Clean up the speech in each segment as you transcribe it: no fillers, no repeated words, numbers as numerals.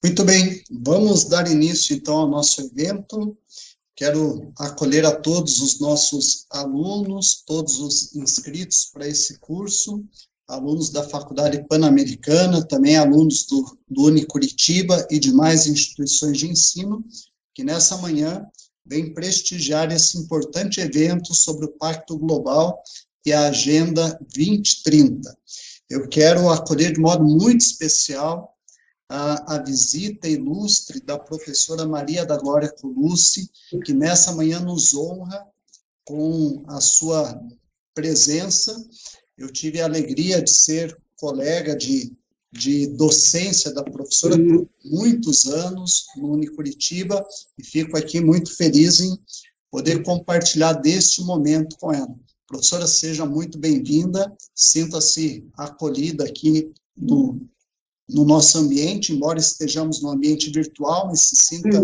Muito bem, vamos dar início então ao nosso evento. Quero acolher a todos os nossos alunos, todos os inscritos para esse curso, alunos da Faculdade Pan-Americana, também alunos do Unicuritiba e demais instituições de ensino, que nessa manhã vem prestigiar esse importante evento sobre o Pacto Global e a Agenda 2030. Eu quero acolher de modo muito especial a visita ilustre da professora Maria da Glória Colucci, que nessa manhã nos honra com a sua presença. Eu tive a alegria de ser colega de docência da professora por muitos anos no Unicuritiba, e fico aqui muito feliz em poder compartilhar deste momento com ela. Professora, seja muito bem-vinda, sinta-se acolhida aqui no nosso ambiente, embora estejamos no ambiente virtual, mas se sinta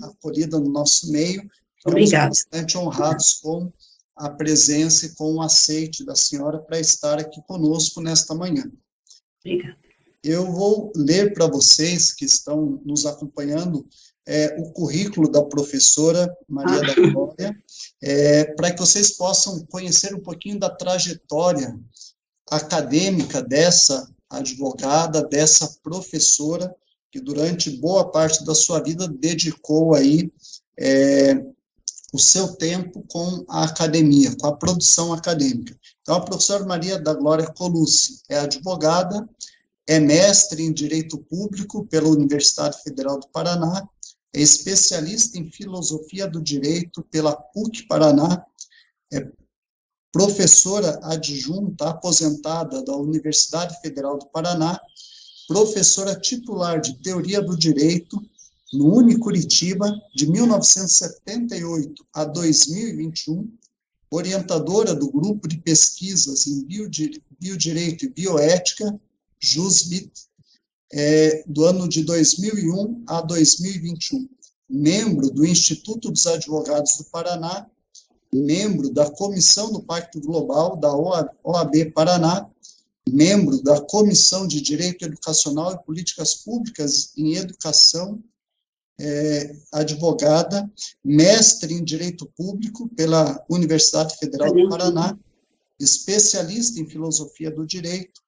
acolhida no nosso meio. Obrigada. Estamos bastante honrados com a presença e com o aceite da senhora para estar aqui conosco nesta manhã. Obrigada. Eu vou ler para vocês que estão nos acompanhando o currículo da professora Maria da Glória, para que vocês possam conhecer um pouquinho da trajetória acadêmica dessa advogada, dessa professora, que durante boa parte da sua vida dedicou aí o seu tempo com a academia, com a produção acadêmica. Então, a professora Maria da Glória Colucci é advogada, é mestre em Direito Público pela Universidade Federal do Paraná, é especialista em Filosofia do Direito pela PUC Paraná, é professora adjunta aposentada da Universidade Federal do Paraná, professora titular de Teoria do Direito no Unicuritiba de 1978 a 2021, orientadora do grupo de pesquisas em Biodireito e Bioética, JUSBIT, do ano de 2001 a 2021, membro do Instituto dos Advogados do Paraná, membro da Comissão do Pacto Global da OAB Paraná, membro da Comissão de Direito Educacional e Políticas Públicas em Educação, advogada, mestre em Direito Público pela Universidade Federal do Paraná, especialista em Filosofia do Direito,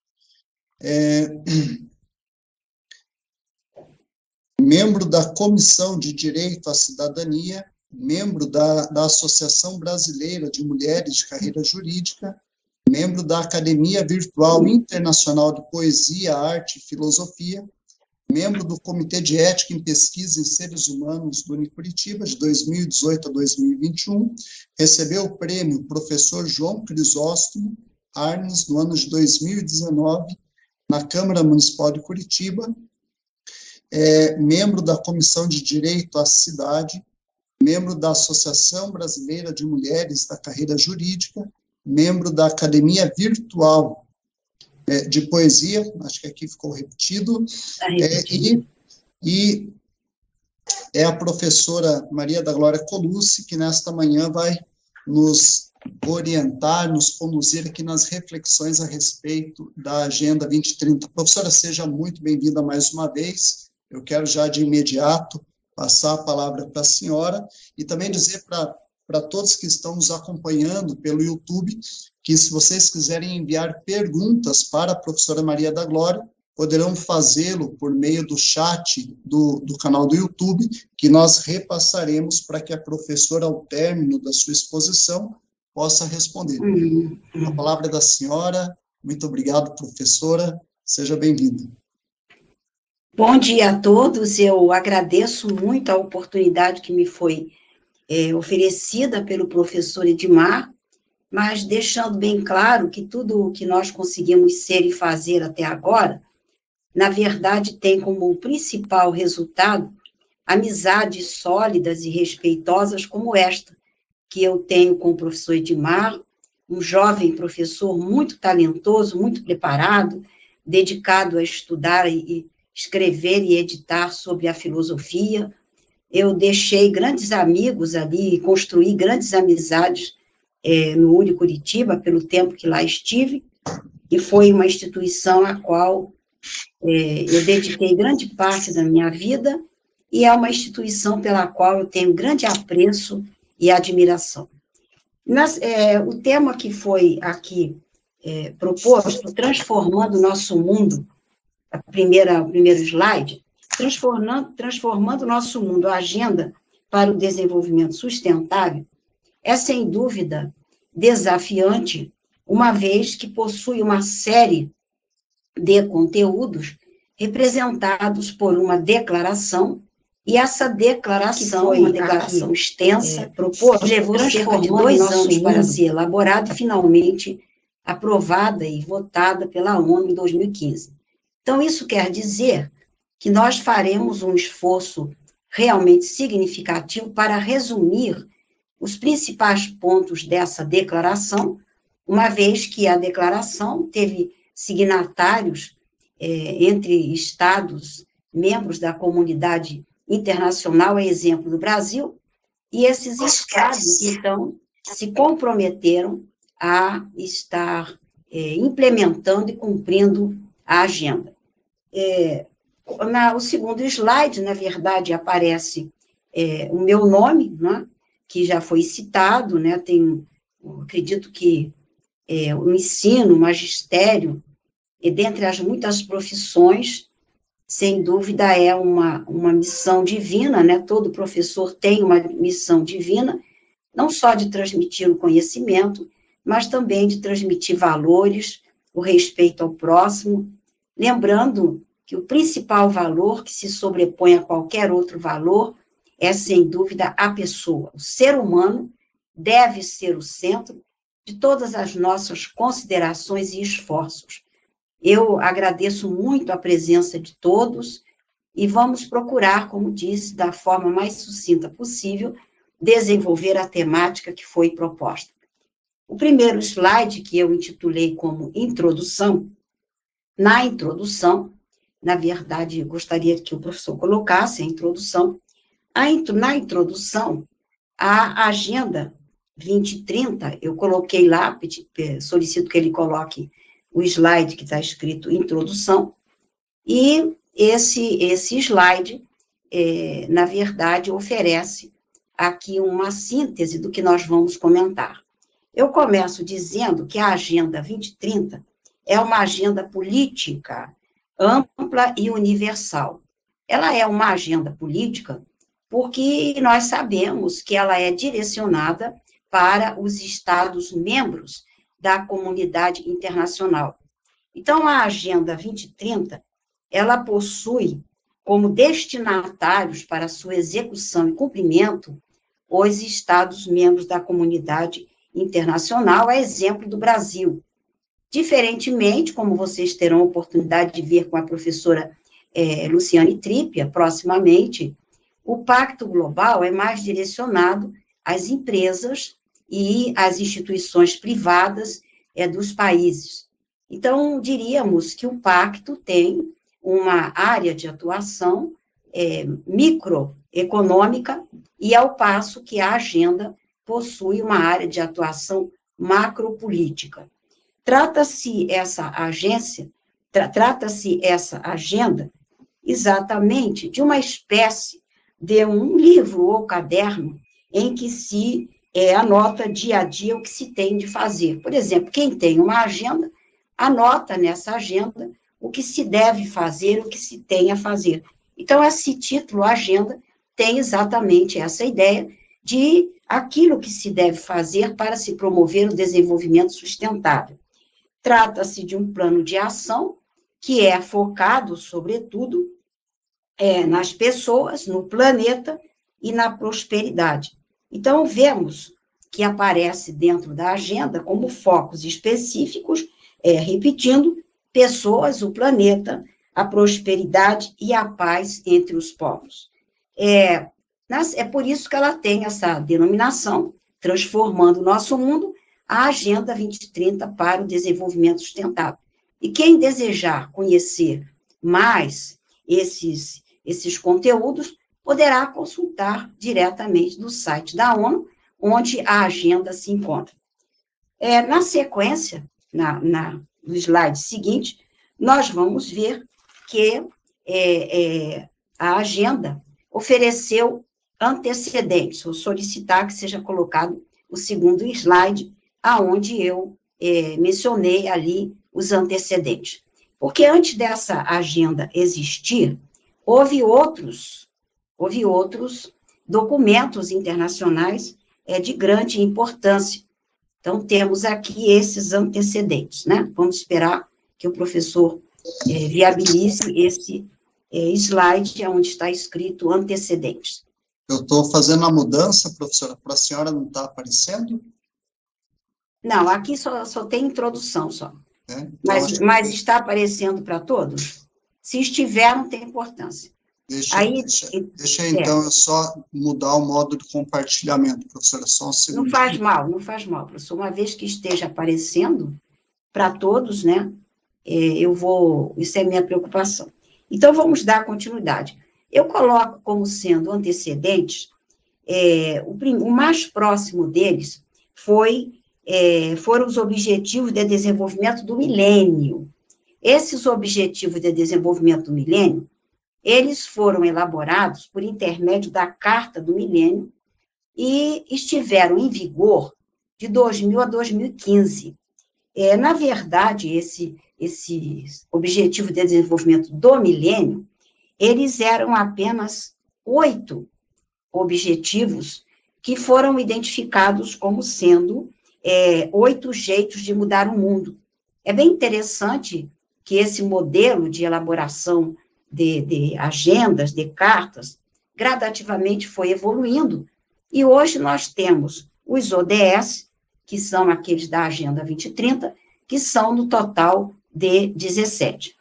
membro da Comissão de Direito à Cidadania, membro da Associação Brasileira de Mulheres de Carreira Jurídica, membro da Academia Virtual Internacional de Poesia, Arte e Filosofia, membro do Comitê de Ética em Pesquisa em Seres Humanos do Unicuritiba, de 2018 a 2021, recebeu o prêmio Professor João Crisóstomo Arnes, no ano de 2019, na Câmara Municipal de Curitiba, membro da Comissão de Direito à Cidade, membro da Associação Brasileira de Mulheres da Carreira Jurídica, membro da Academia Virtual de Poesia, acho que aqui ficou repetido, e é a professora Maria da Glória Colucci, que nesta manhã vai nos orientar, nos conduzir aqui nas reflexões a respeito da Agenda 2030. Professora, seja muito bem-vinda mais uma vez. Eu quero já de imediato passar a palavra para a senhora e também dizer para todos que estão nos acompanhando pelo YouTube que, se vocês quiserem enviar perguntas para a professora Maria da Glória, poderão fazê-lo por meio do chat do canal do YouTube, que nós repassaremos para que a professora, ao término da sua exposição, possa responder. A palavra é da senhora. Muito obrigado, professora. Seja bem-vinda. Bom dia a todos. Eu agradeço muito a oportunidade que me foi oferecida pelo professor Edmar, mas deixando bem claro que tudo o que nós conseguimos ser e fazer até agora, na verdade, tem como principal resultado amizades sólidas e respeitosas como esta, que eu tenho com o professor Edmar, um jovem professor muito talentoso, muito preparado, dedicado a estudar e escrever e editar sobre a filosofia. Eu deixei grandes amigos ali, construí grandes amizades no Unicuritiba, pelo tempo que lá estive, e foi uma instituição a qual eu dediquei grande parte da minha vida e é uma instituição pela qual eu tenho grande apreço e admiração. O tema que foi aqui proposto, transformando o nosso mundo, o primeiro slide, transformando o nosso mundo, a agenda para o desenvolvimento sustentável, é sem dúvida desafiante, uma vez que possui uma série de conteúdos representados por uma declaração, e essa declaração, que foi uma declaração extensa, proposta, levou cerca de 2 anos para ser elaborada e finalmente aprovada e votada pela ONU em 2015. Então, isso quer dizer que nós faremos um esforço realmente significativo para resumir os principais pontos dessa declaração, uma vez que a declaração teve signatários entre estados, membros da comunidade internacional, é exemplo do Brasil, e esses estados, então, se comprometeram a estar implementando e cumprindo a agenda. O segundo slide, na verdade, aparece o meu nome, né, que já foi citado, né, acredito que o ensino, o magistério, dentre as muitas profissões, sem dúvida é uma missão divina, né, todo professor tem uma missão divina, não só de transmitir o conhecimento, mas também de transmitir valores, o respeito ao próximo, lembrando que o principal valor que se sobrepõe a qualquer outro valor é, sem dúvida, a pessoa. O ser humano deve ser o centro de todas as nossas considerações e esforços. Eu agradeço muito a presença de todos e vamos procurar, como disse, da forma mais sucinta possível, desenvolver a temática que foi proposta. O primeiro slide, que eu intitulei como introdução, na introdução, na verdade, eu gostaria que o professor colocasse a introdução. Na introdução, a Agenda 2030, eu coloquei lá, solicito que ele coloque o slide que está escrito introdução, e esse slide, na verdade, oferece aqui uma síntese do que nós vamos comentar. Eu começo dizendo que a Agenda 2030 é uma agenda política ampla e universal. Ela é uma agenda política porque nós sabemos que ela é direcionada para os Estados-membros da comunidade internacional. Então, a Agenda 2030, ela possui como destinatários para sua execução e cumprimento os Estados-membros da comunidade internacional, a exemplo do Brasil. Diferentemente, como vocês terão oportunidade de ver com a professora Luciane Trípia, proximamente, o Pacto Global é mais direcionado às empresas e às instituições privadas dos países. Então, diríamos que o Pacto tem uma área de atuação microeconômica, e ao passo que a agenda possui uma área de atuação macropolítica. Trata-se essa agenda exatamente de uma espécie de um livro ou caderno em que se anota dia a dia o que se tem de fazer. Por exemplo, quem tem uma agenda, anota nessa agenda o que se deve fazer, o que se tem a fazer. Então, esse título, Agenda, tem exatamente essa ideia de aquilo que se deve fazer para se promover o desenvolvimento sustentável. Trata-se de um plano de ação que é focado, sobretudo, nas pessoas, no planeta e na prosperidade. Então, vemos que aparece dentro da agenda como focos específicos, repetindo, pessoas, o planeta, a prosperidade e a paz entre os povos. É por isso que ela tem essa denominação, transformando o nosso mundo, a Agenda 2030 para o Desenvolvimento Sustentável. E quem desejar conhecer mais esses conteúdos, poderá consultar diretamente no site da ONU, onde a agenda se encontra. Na sequência, no slide seguinte, nós vamos ver que a agenda ofereceu antecedentes. Vou solicitar que seja colocado o segundo slide, aonde eu mencionei ali os antecedentes. Porque antes dessa agenda existir, houve outros documentos internacionais de grande importância. Então, temos aqui esses antecedentes, né? Vamos esperar que o professor viabilize esse slide onde está escrito antecedentes. Eu estou fazendo a mudança, professora, para a senhora não está aparecendo? Não, aqui só tem introdução, só. Então, mas está aparecendo para todos? Se estiver, não tem importância. Deixa então eu só mudar o modo de compartilhamento, professora, só um segundo. Não faz mal, professor. Uma vez que esteja aparecendo para todos, né, isso é minha preocupação. Então, vamos dar continuidade. Eu coloco como sendo antecedentes, o mais próximo deles foram os Objetivos de Desenvolvimento do Milênio. Esses Objetivos de Desenvolvimento do Milênio, eles foram elaborados por intermédio da Carta do Milênio e estiveram em vigor de 2000 a 2015. Na verdade, esse Objetivo de Desenvolvimento do Milênio, eles eram apenas 8 objetivos que foram identificados como sendo 8 jeitos de mudar o mundo. É bem interessante que esse modelo de elaboração de agendas, de cartas, gradativamente foi evoluindo, e hoje nós temos os ODS, que são aqueles da Agenda 2030, que são no total de 17.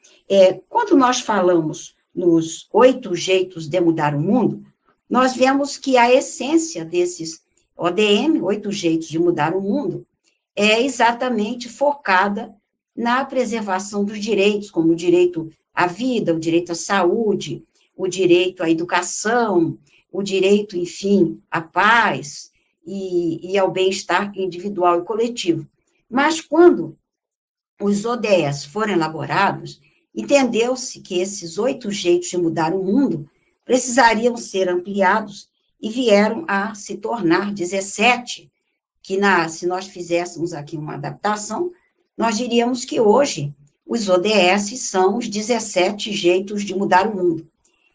Quando nós falamos nos 8 jeitos de mudar o mundo, nós vemos que a essência desses ODM, 8 jeitos de mudar o mundo, é exatamente focada na preservação dos direitos, como o direito à vida, o direito à saúde, o direito à educação, o direito, enfim, à paz e ao bem-estar individual e coletivo. Mas quando os ODS foram elaborados, entendeu-se que esses 8 jeitos de mudar o mundo precisariam ser ampliados e vieram a se tornar 17, que se nós fizéssemos aqui uma adaptação, nós diríamos que hoje os ODS são os 17 jeitos de mudar o mundo.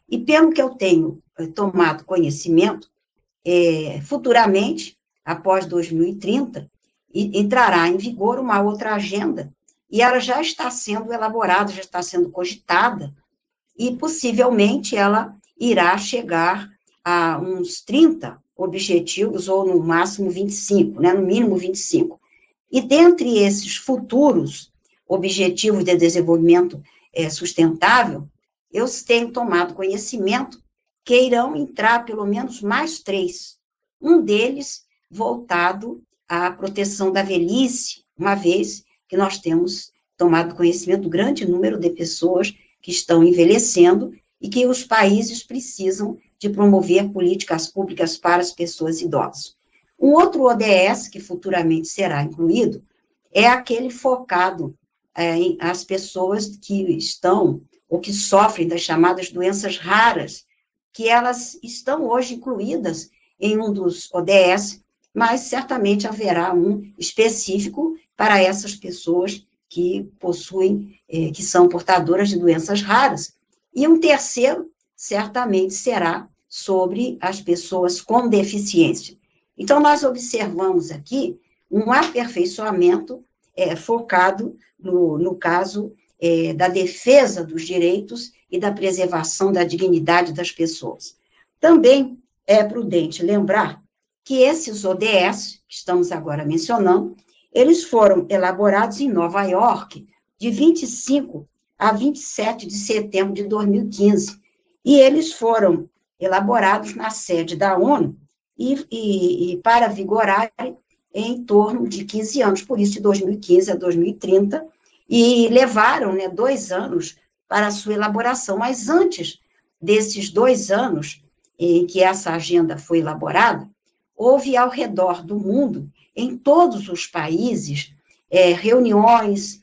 E pelo que eu tenho tomado conhecimento, futuramente, após 2030, entrará em vigor uma outra agenda, e ela já está sendo elaborada, já está sendo cogitada, e possivelmente ela irá chegar a uns 30 objetivos, ou no máximo 25, né, no mínimo 25. E dentre esses futuros objetivos de desenvolvimento sustentável, eu tenho tomado conhecimento que irão entrar pelo menos mais 3. Um deles voltado à proteção da velhice, uma vez que nós temos tomado conhecimento do grande número de pessoas que estão envelhecendo e que os países precisam de promover políticas públicas para as pessoas idosas. Um outro ODS que futuramente será incluído é aquele focado em as pessoas que estão ou que sofrem das chamadas doenças raras, que elas estão hoje incluídas em um dos ODS, mas certamente haverá um específico para essas pessoas que possuem, que são portadoras de doenças raras. E um terceiro, certamente, será sobre as pessoas com deficiência. Então, nós observamos aqui um aperfeiçoamento focado no caso da defesa dos direitos e da preservação da dignidade das pessoas. Também é prudente lembrar que esses ODS, que estamos agora mencionando, eles foram elaborados em Nova York, de 25 a 27 de setembro de 2015, e eles foram elaborados na sede da ONU e para vigorarem em torno de 15 anos, por isso de 2015 a 2030, e levaram 2 anos para a sua elaboração, mas antes desses 2 anos em que essa agenda foi elaborada, houve ao redor do mundo, em todos os países, reuniões,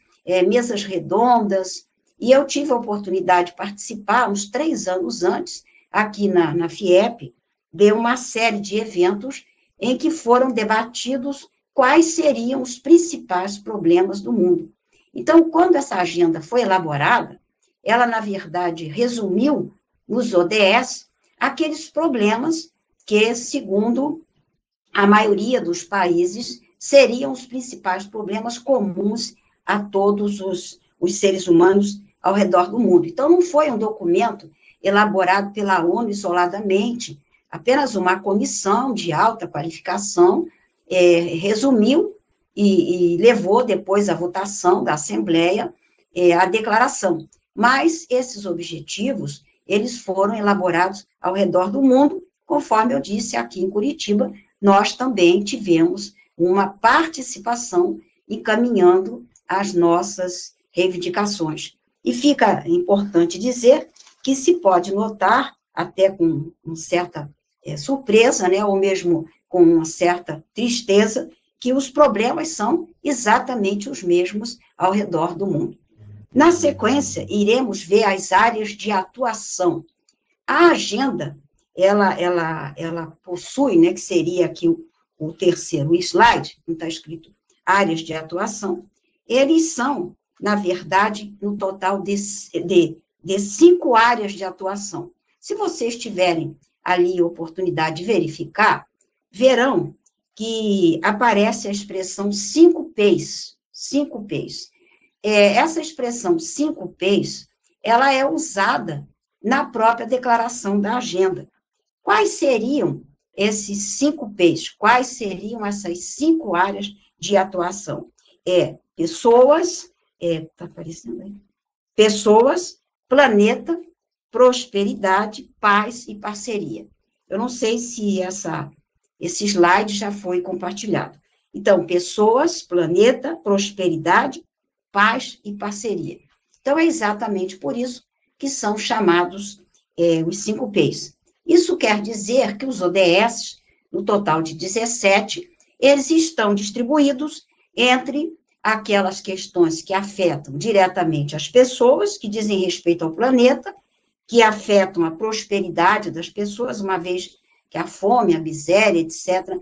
mesas redondas, E eu tive a oportunidade de participar, uns 3 anos antes, aqui na FIEP, de uma série de eventos em que foram debatidos quais seriam os principais problemas do mundo. Então, quando essa agenda foi elaborada, ela, na verdade, resumiu nos ODS aqueles problemas que, segundo a maioria dos países, seriam os principais problemas comuns a todos os seres humanos ao redor do mundo. Então, não foi um documento elaborado pela ONU isoladamente, apenas uma comissão de alta qualificação resumiu e levou depois à votação da Assembleia a declaração. Mas esses objetivos, eles foram elaborados ao redor do mundo, conforme eu disse aqui em Curitiba, nós também tivemos uma participação encaminhando as nossas reivindicações. E fica importante dizer que se pode notar, até com uma certa surpresa, né, ou mesmo com uma certa tristeza, que os problemas são exatamente os mesmos ao redor do mundo. Na sequência, iremos ver as áreas de atuação. A agenda, ela possui, né, que seria aqui o terceiro slide, não está escrito áreas de atuação, eles são, na verdade, no total de 5 áreas de atuação. Se vocês tiverem ali a oportunidade de verificar, verão que aparece a expressão 5 P's, 5 P's. Essa expressão 5 P's, ela é usada na própria declaração da agenda. Quais seriam esses 5 P's? Quais seriam essas 5 áreas de atuação? Pessoas, está aparecendo aí? Pessoas, planeta, prosperidade, paz e parceria. Eu não sei se esse slide já foi compartilhado. Então, pessoas, planeta, prosperidade, paz e parceria. Então, é exatamente por isso que são chamados os 5 P's. Isso quer dizer que os ODS, no total de 17, eles estão distribuídos entre aquelas questões que afetam diretamente as pessoas, que dizem respeito ao planeta, que afetam a prosperidade das pessoas, uma vez que a fome, a miséria, etc.,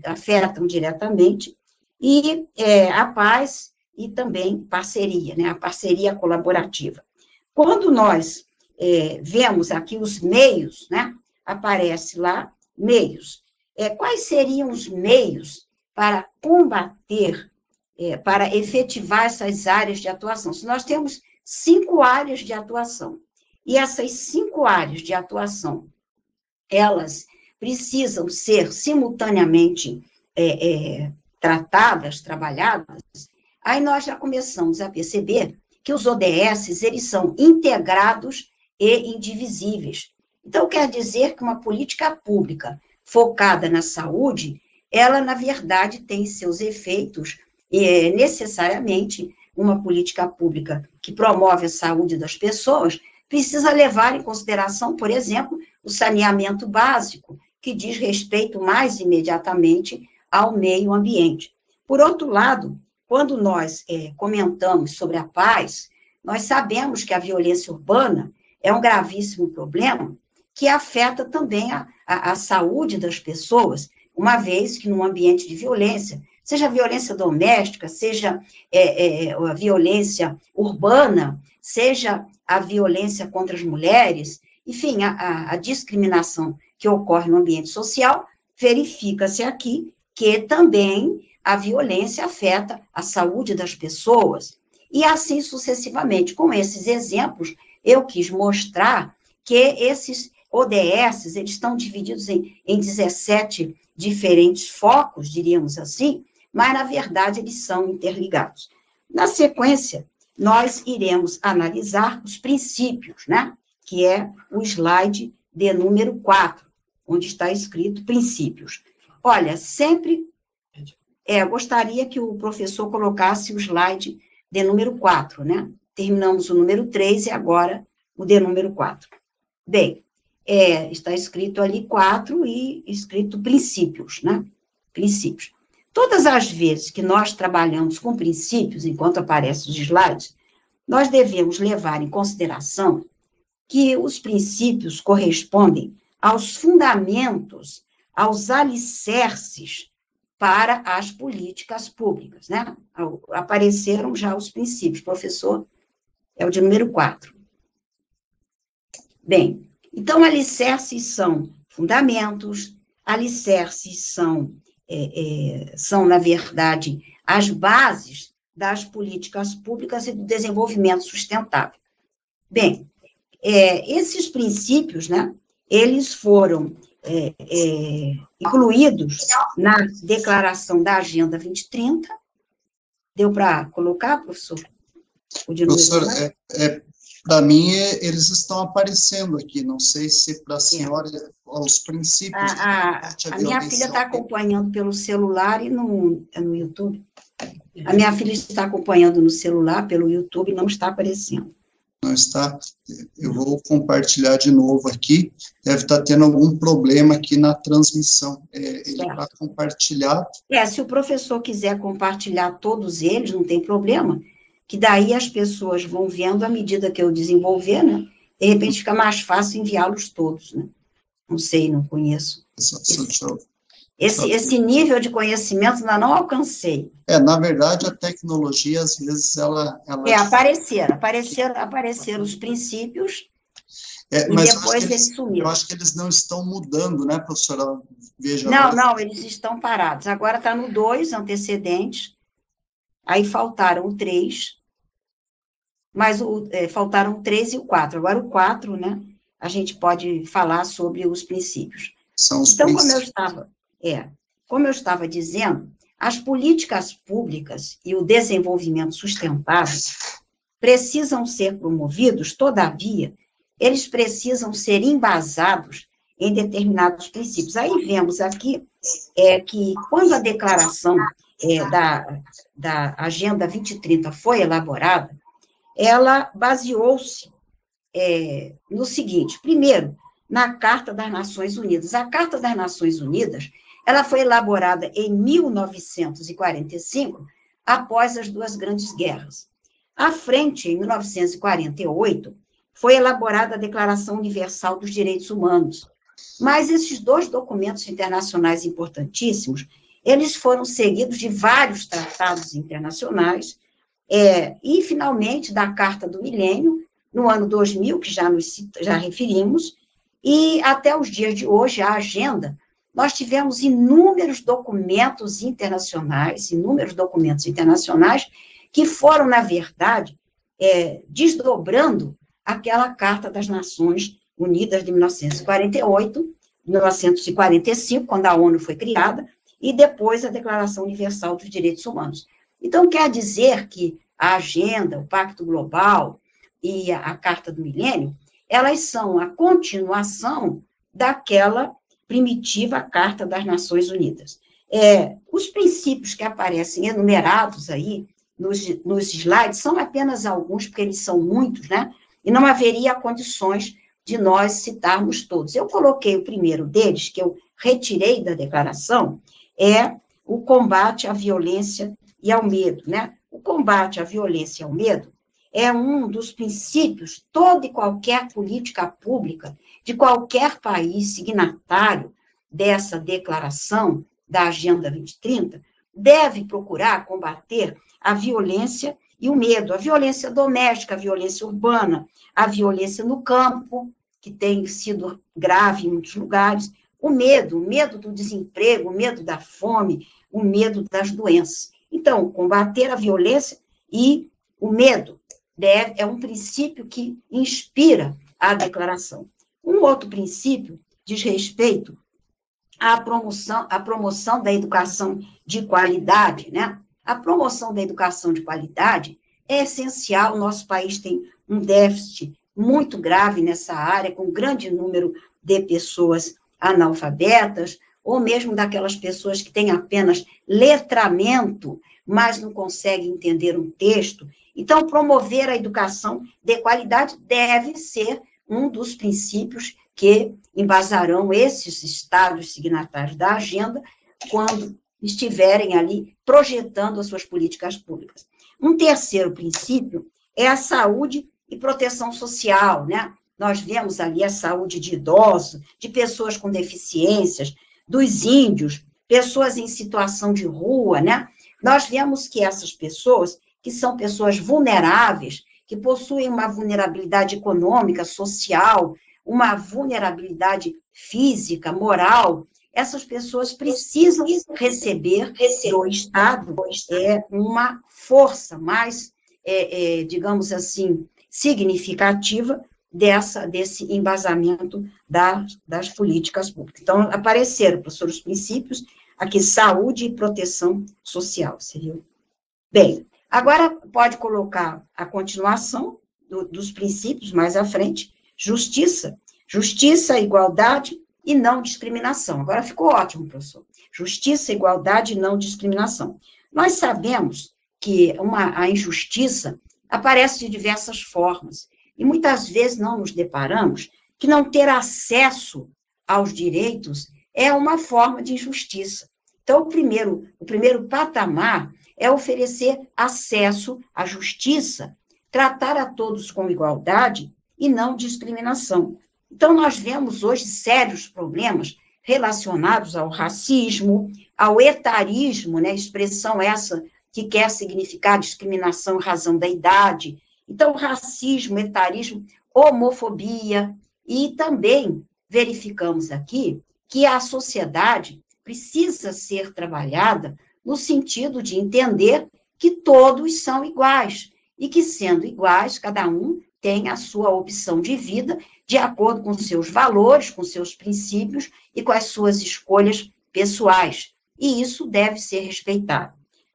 afetam diretamente, e a paz e também parceria, né, a parceria colaborativa. Quando nós vemos aqui os meios, né, aparece lá, meios. Quais seriam os meios para combater, para efetivar essas áreas de atuação? Se nós temos 5 áreas de atuação, e essas 5 áreas de atuação, elas precisam ser simultaneamente tratadas, trabalhadas, aí nós já começamos a perceber que os ODS, eles são integrados e indivisíveis. Então, quer dizer que uma política pública focada na saúde, ela, na verdade, tem seus efeitos, necessariamente, uma política pública que promove a saúde das pessoas, precisa levar em consideração, por exemplo, o saneamento básico, que diz respeito mais imediatamente ao meio ambiente. Por outro lado, quando nós comentamos sobre a paz, nós sabemos que a violência urbana é um gravíssimo problema que afeta também a saúde das pessoas, uma vez que num ambiente de violência, seja violência doméstica, seja a violência urbana, seja a violência contra as mulheres, enfim, a discriminação que ocorre no ambiente social, verifica-se aqui que também a violência afeta a saúde das pessoas, e assim sucessivamente. Com esses exemplos, eu quis mostrar que esses ODS, eles estão divididos em 17 diferentes focos, diríamos assim, mas, na verdade, eles são interligados. Na sequência, nós iremos analisar os princípios, né? Que é o slide de número 4, onde está escrito princípios. Olha, sempre gostaria que o professor colocasse o slide de número 4, né? Terminamos o número 3 e agora o de número 4. Bem, está escrito ali 4 e escrito princípios, né? Princípios. Todas as vezes que nós trabalhamos com princípios, enquanto aparecem os slides, nós devemos levar em consideração que os princípios correspondem aos fundamentos, aos alicerces para as políticas públicas, né? Apareceram já os princípios, professor, é o de número 4. Bem, então, alicerces são fundamentos, alicerces são, na verdade, as bases das políticas públicas e do desenvolvimento sustentável. Bem, esses princípios, né, eles foram incluídos na declaração da Agenda 2030. Deu para colocar, professor? Professor, para mim, eles estão aparecendo aqui, não sei se para a senhora, os princípios... A minha filha está acompanhando pelo celular e no YouTube. A minha filha está acompanhando no celular, pelo YouTube, e não está aparecendo. Não está? Eu vou compartilhar de novo aqui. Deve estar tendo algum problema aqui na transmissão. Ele vai compartilhar. Se o professor quiser compartilhar todos eles, não tem problema, que daí as pessoas vão vendo à medida que eu desenvolver, né? De repente fica mais fácil enviá-los todos, né? Não sei, não conheço. Esse nível de conhecimento ainda não alcancei. Na verdade, a tecnologia, às vezes, ela... Apareceram os princípios, mas e depois eles sumiram. Eu acho que eles não estão mudando, né, professora? Veja não, eles estão parados. Agora está no 2, antecedentes, aí faltaram o 3, mas faltaram o 3 e o 4. Agora o 4, né, a gente pode falar sobre os princípios. São os princípios. Como eu estava dizendo, as políticas públicas e o desenvolvimento sustentável precisam ser promovidos, todavia, eles precisam ser embasados em determinados princípios. Aí vemos aqui que quando a declaração da Agenda 2030 foi elaborada, ela baseou-se no seguinte: primeiro, na Carta das Nações Unidas. A Carta das Nações Unidas, ela foi elaborada em 1945, após as duas grandes guerras. À frente, em 1948, foi elaborada a Declaração Universal dos Direitos Humanos. Mas esses dois documentos internacionais importantíssimos, eles foram seguidos de vários tratados internacionais, e, finalmente, da Carta do Milênio, no ano 2000, que já referimos, e até os dias de hoje, a agenda, nós tivemos inúmeros documentos internacionais que foram, na verdade, desdobrando aquela Carta das Nações Unidas de 1948, 1945, quando a ONU foi criada, e depois a Declaração Universal dos Direitos Humanos. Então, quer dizer que a agenda, o Pacto Global e a Carta do Milênio, elas são a continuação daquela primitiva Carta das Nações Unidas. Os princípios que aparecem enumerados aí nos slides são apenas alguns, porque eles são muitos, né? E não haveria condições de nós citarmos todos. Eu coloquei o primeiro deles, que eu retirei da declaração, o combate à violência e ao medo, né? O combate à violência e ao medo é um dos princípios, toda e qualquer política pública de qualquer país signatário dessa declaração da Agenda 2030 deve procurar combater a violência e o medo, a violência doméstica, a violência urbana, a violência no campo, que tem sido grave em muitos lugares, o medo do desemprego, o medo da fome, o medo das doenças. Então, combater a violência e o medo é um princípio que inspira a declaração. Um outro princípio diz respeito à promoção da educação de qualidade, né? A promoção da educação de qualidade é essencial. O nosso país tem um déficit muito grave nessa área, com um grande número de pessoas analfabetas, ou mesmo daquelas pessoas que têm apenas letramento, mas não conseguem entender um texto. Então, promover a educação de qualidade deve ser um dos princípios que embasarão esses estados signatários da agenda quando estiverem ali projetando as suas políticas públicas. Um terceiro princípio é a saúde e proteção social, né? Nós vemos ali a saúde de idosos, de pessoas com deficiências, dos índios, pessoas em situação de rua, né? Nós vemos que essas pessoas, que são pessoas vulneráveis, que possuem uma vulnerabilidade econômica, social, uma vulnerabilidade física, moral, essas pessoas precisam receber do Estado uma força mais, digamos assim, significativa desse embasamento das políticas públicas. Então, apareceram, professor, os princípios, aqui, saúde e proteção social, seria. Bem, agora pode colocar a continuação dos princípios mais à frente, justiça, igualdade e não discriminação. Agora ficou ótimo, professor. Justiça, igualdade e não discriminação. Nós sabemos que a injustiça aparece de diversas formas, e muitas vezes não nos deparamos que não ter acesso aos direitos é uma forma de injustiça. Então, o primeiro patamar é oferecer acesso à justiça, tratar a todos com igualdade e não discriminação. Então, nós vemos hoje sérios problemas relacionados ao racismo, ao etarismo, né, expressão essa que quer significar discriminação em razão da idade. Então, racismo, etarismo, homofobia, e também verificamos aqui que a sociedade precisa ser trabalhada no sentido de entender que todos são iguais, e que, sendo iguais, cada um tem a sua opção de vida de acordo com seus valores, com seus princípios e com as suas escolhas pessoais, e isso deve ser respeitado.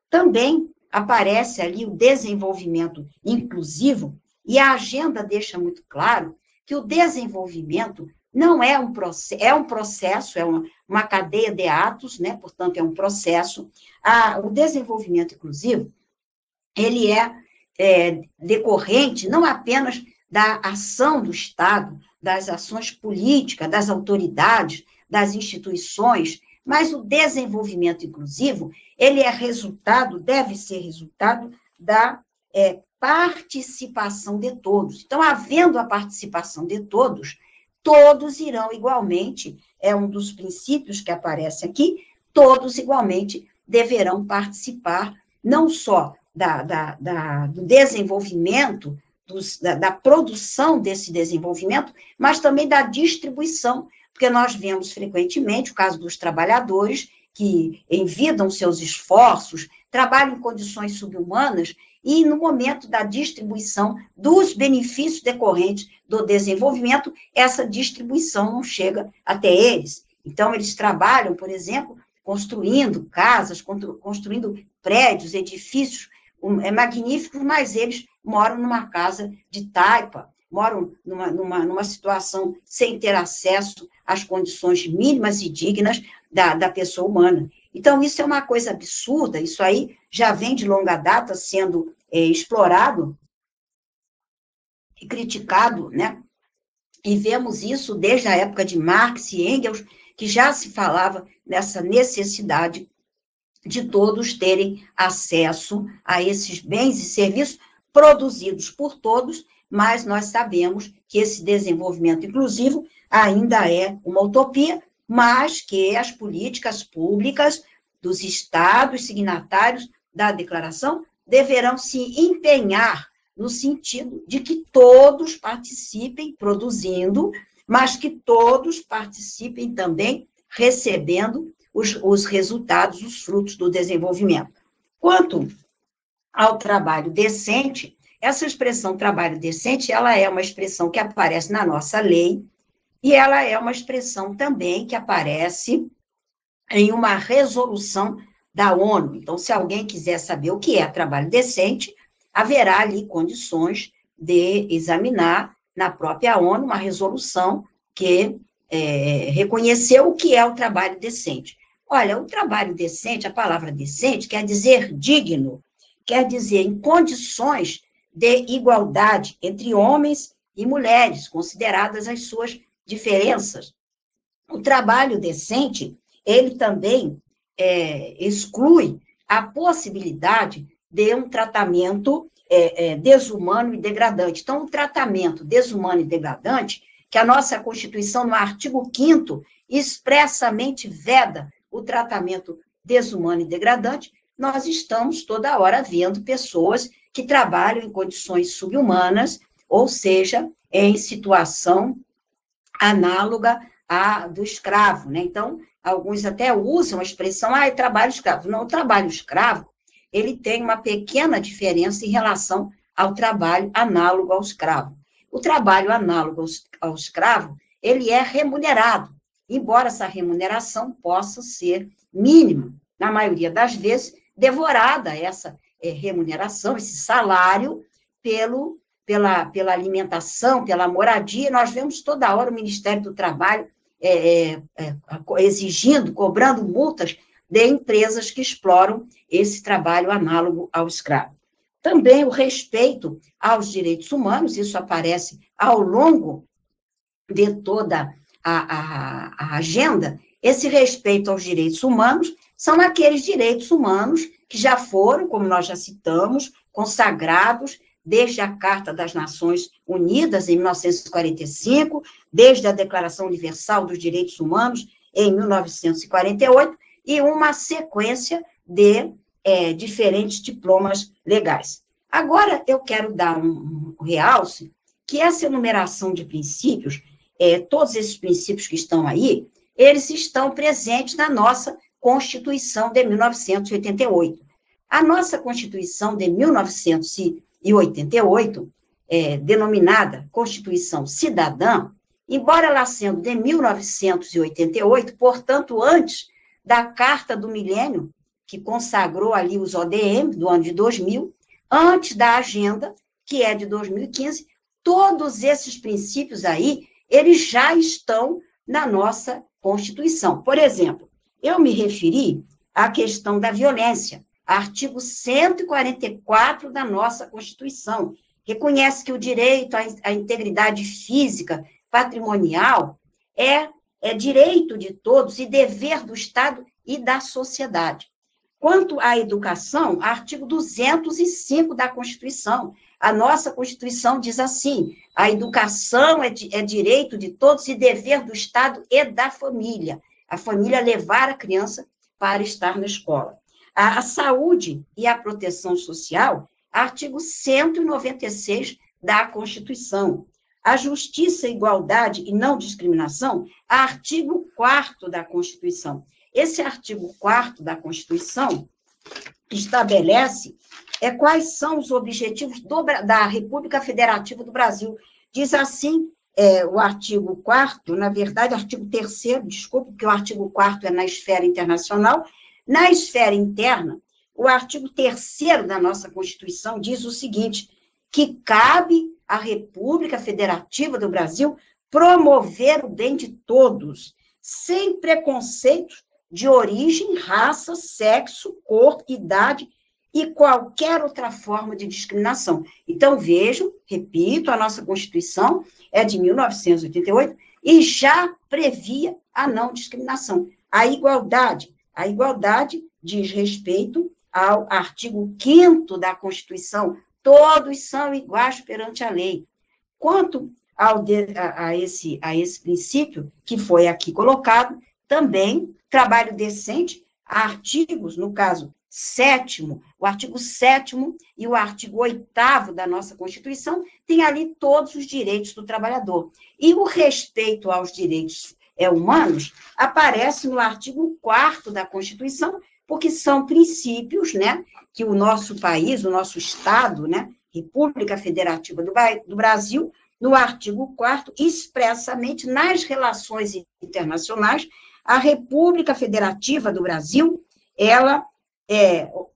Também aparece ali o desenvolvimento inclusivo, e a agenda deixa muito claro que o desenvolvimento não é um processo, é uma cadeia de atos, né? Portanto, é um processo. O desenvolvimento inclusivo, ele é decorrente não apenas da ação do Estado, das ações políticas, das autoridades, das instituições, mas o desenvolvimento inclusivo, ele deve ser resultado da participação de todos. Então, havendo a participação de todos, todos irão igualmente, é um dos princípios que aparece aqui, todos igualmente deverão participar, não só do desenvolvimento, da produção desse desenvolvimento, mas também da distribuição, porque nós vemos frequentemente o caso dos trabalhadores que envidam seus esforços, trabalham em condições subhumanas, e no momento da distribuição dos benefícios decorrentes do desenvolvimento, essa distribuição não chega até eles. Então, eles trabalham, por exemplo, construindo casas, construindo prédios, edifícios magníficos, mas eles moram numa casa de taipa, moram numa situação sem ter acesso às condições mínimas e dignas da pessoa humana. Então, isso é uma coisa absurda, isso aí já vem de longa data sendo explorado e criticado, né? E vemos isso desde a época de Marx e Engels, que já se falava nessa necessidade de todos terem acesso a esses bens e serviços produzidos por todos, mas nós sabemos que esse desenvolvimento inclusivo ainda é uma utopia, mas que as políticas públicas dos estados signatários da declaração deverão se empenhar no sentido de que todos participem produzindo, mas que todos participem também recebendo os resultados, os frutos do desenvolvimento. Quanto ao trabalho decente, essa expressão trabalho decente, ela é uma expressão que aparece na nossa lei, e ela é uma expressão também que aparece em uma resolução da ONU. Então, se alguém quiser saber o que é trabalho decente, haverá ali condições de examinar na própria ONU uma resolução que reconheceu o que é o trabalho decente. Olha, o trabalho decente, a palavra decente, quer dizer digno, quer dizer em condições de igualdade entre homens e mulheres, consideradas as suas diferenças. O trabalho decente, ele também exclui a possibilidade de um tratamento desumano e degradante. Então, o tratamento desumano e degradante, que a nossa Constituição, no artigo 5º, expressamente veda o tratamento desumano e degradante, nós estamos toda hora vendo pessoas que trabalham em condições subhumanas, ou seja, em situação análoga à do escravo, né? Então, alguns até usam a expressão, trabalho escravo. Não, o trabalho escravo, ele tem uma pequena diferença em relação ao trabalho análogo ao escravo. O trabalho análogo ao escravo, ele é remunerado, embora essa remuneração possa ser mínima. Na maioria das vezes, devorada essa remuneração, esse salário, pela alimentação, pela moradia. Nós vemos toda hora o Ministério do Trabalho exigindo, cobrando multas de empresas que exploram esse trabalho análogo ao escravo. Também o respeito aos direitos humanos, isso aparece ao longo de toda a agenda. Esse respeito aos direitos humanos são aqueles direitos humanos que já foram, como nós já citamos, consagrados desde a Carta das Nações Unidas, em 1945, desde a Declaração Universal dos Direitos Humanos, em 1948, e uma sequência de diferentes diplomas legais. Agora, eu quero dar um realce que essa enumeração de princípios, todos esses princípios que estão aí, eles estão presentes na nossa Constituição de 1988. A nossa Constituição de 1988, denominada Constituição Cidadã, embora ela sendo de 1988, portanto, antes da Carta do Milênio, que consagrou ali os ODM, do ano de 2000, antes da Agenda, que é de 2015, todos esses princípios aí, eles já estão na nossa Constituição. Por exemplo, eu me referi à questão da violência. Artigo 144 da nossa Constituição reconhece que o direito à integridade física, patrimonial, é direito de todos e dever do Estado e da sociedade. Quanto à educação, artigo 205 da Constituição. A nossa Constituição diz assim: a educação é direito de todos e dever do Estado e da família. A família levar a criança para estar na escola. A saúde e a proteção social, artigo 196 da Constituição. A justiça, igualdade e não discriminação, artigo 4º da Constituição. Esse artigo 4º da Constituição estabelece quais são os objetivos da República Federativa do Brasil. Diz assim, o artigo 4º, na verdade, artigo 3º, desculpe, porque o artigo 4º é na esfera internacional. Na esfera interna, o artigo 3º da nossa Constituição diz o seguinte, que cabe à República Federativa do Brasil promover o bem de todos, sem preconceitos de origem, raça, sexo, cor, idade e qualquer outra forma de discriminação. Então, vejam, repito, a nossa Constituição é de 1988 e já previa a não discriminação. A igualdade diz respeito ao artigo 5º da Constituição, todos são iguais perante a lei. Quanto a esse princípio que foi aqui colocado, também trabalho decente, artigos, no caso, 7º, o artigo 7º e o artigo 8º da nossa Constituição, tem ali todos os direitos do trabalhador. E o respeito aos direitos humanos aparece no artigo 4º da Constituição, porque são princípios, né, que o nosso país, o nosso Estado, né, República Federativa do Brasil, no artigo 4º, expressamente nas relações internacionais, a República Federativa do Brasil, ela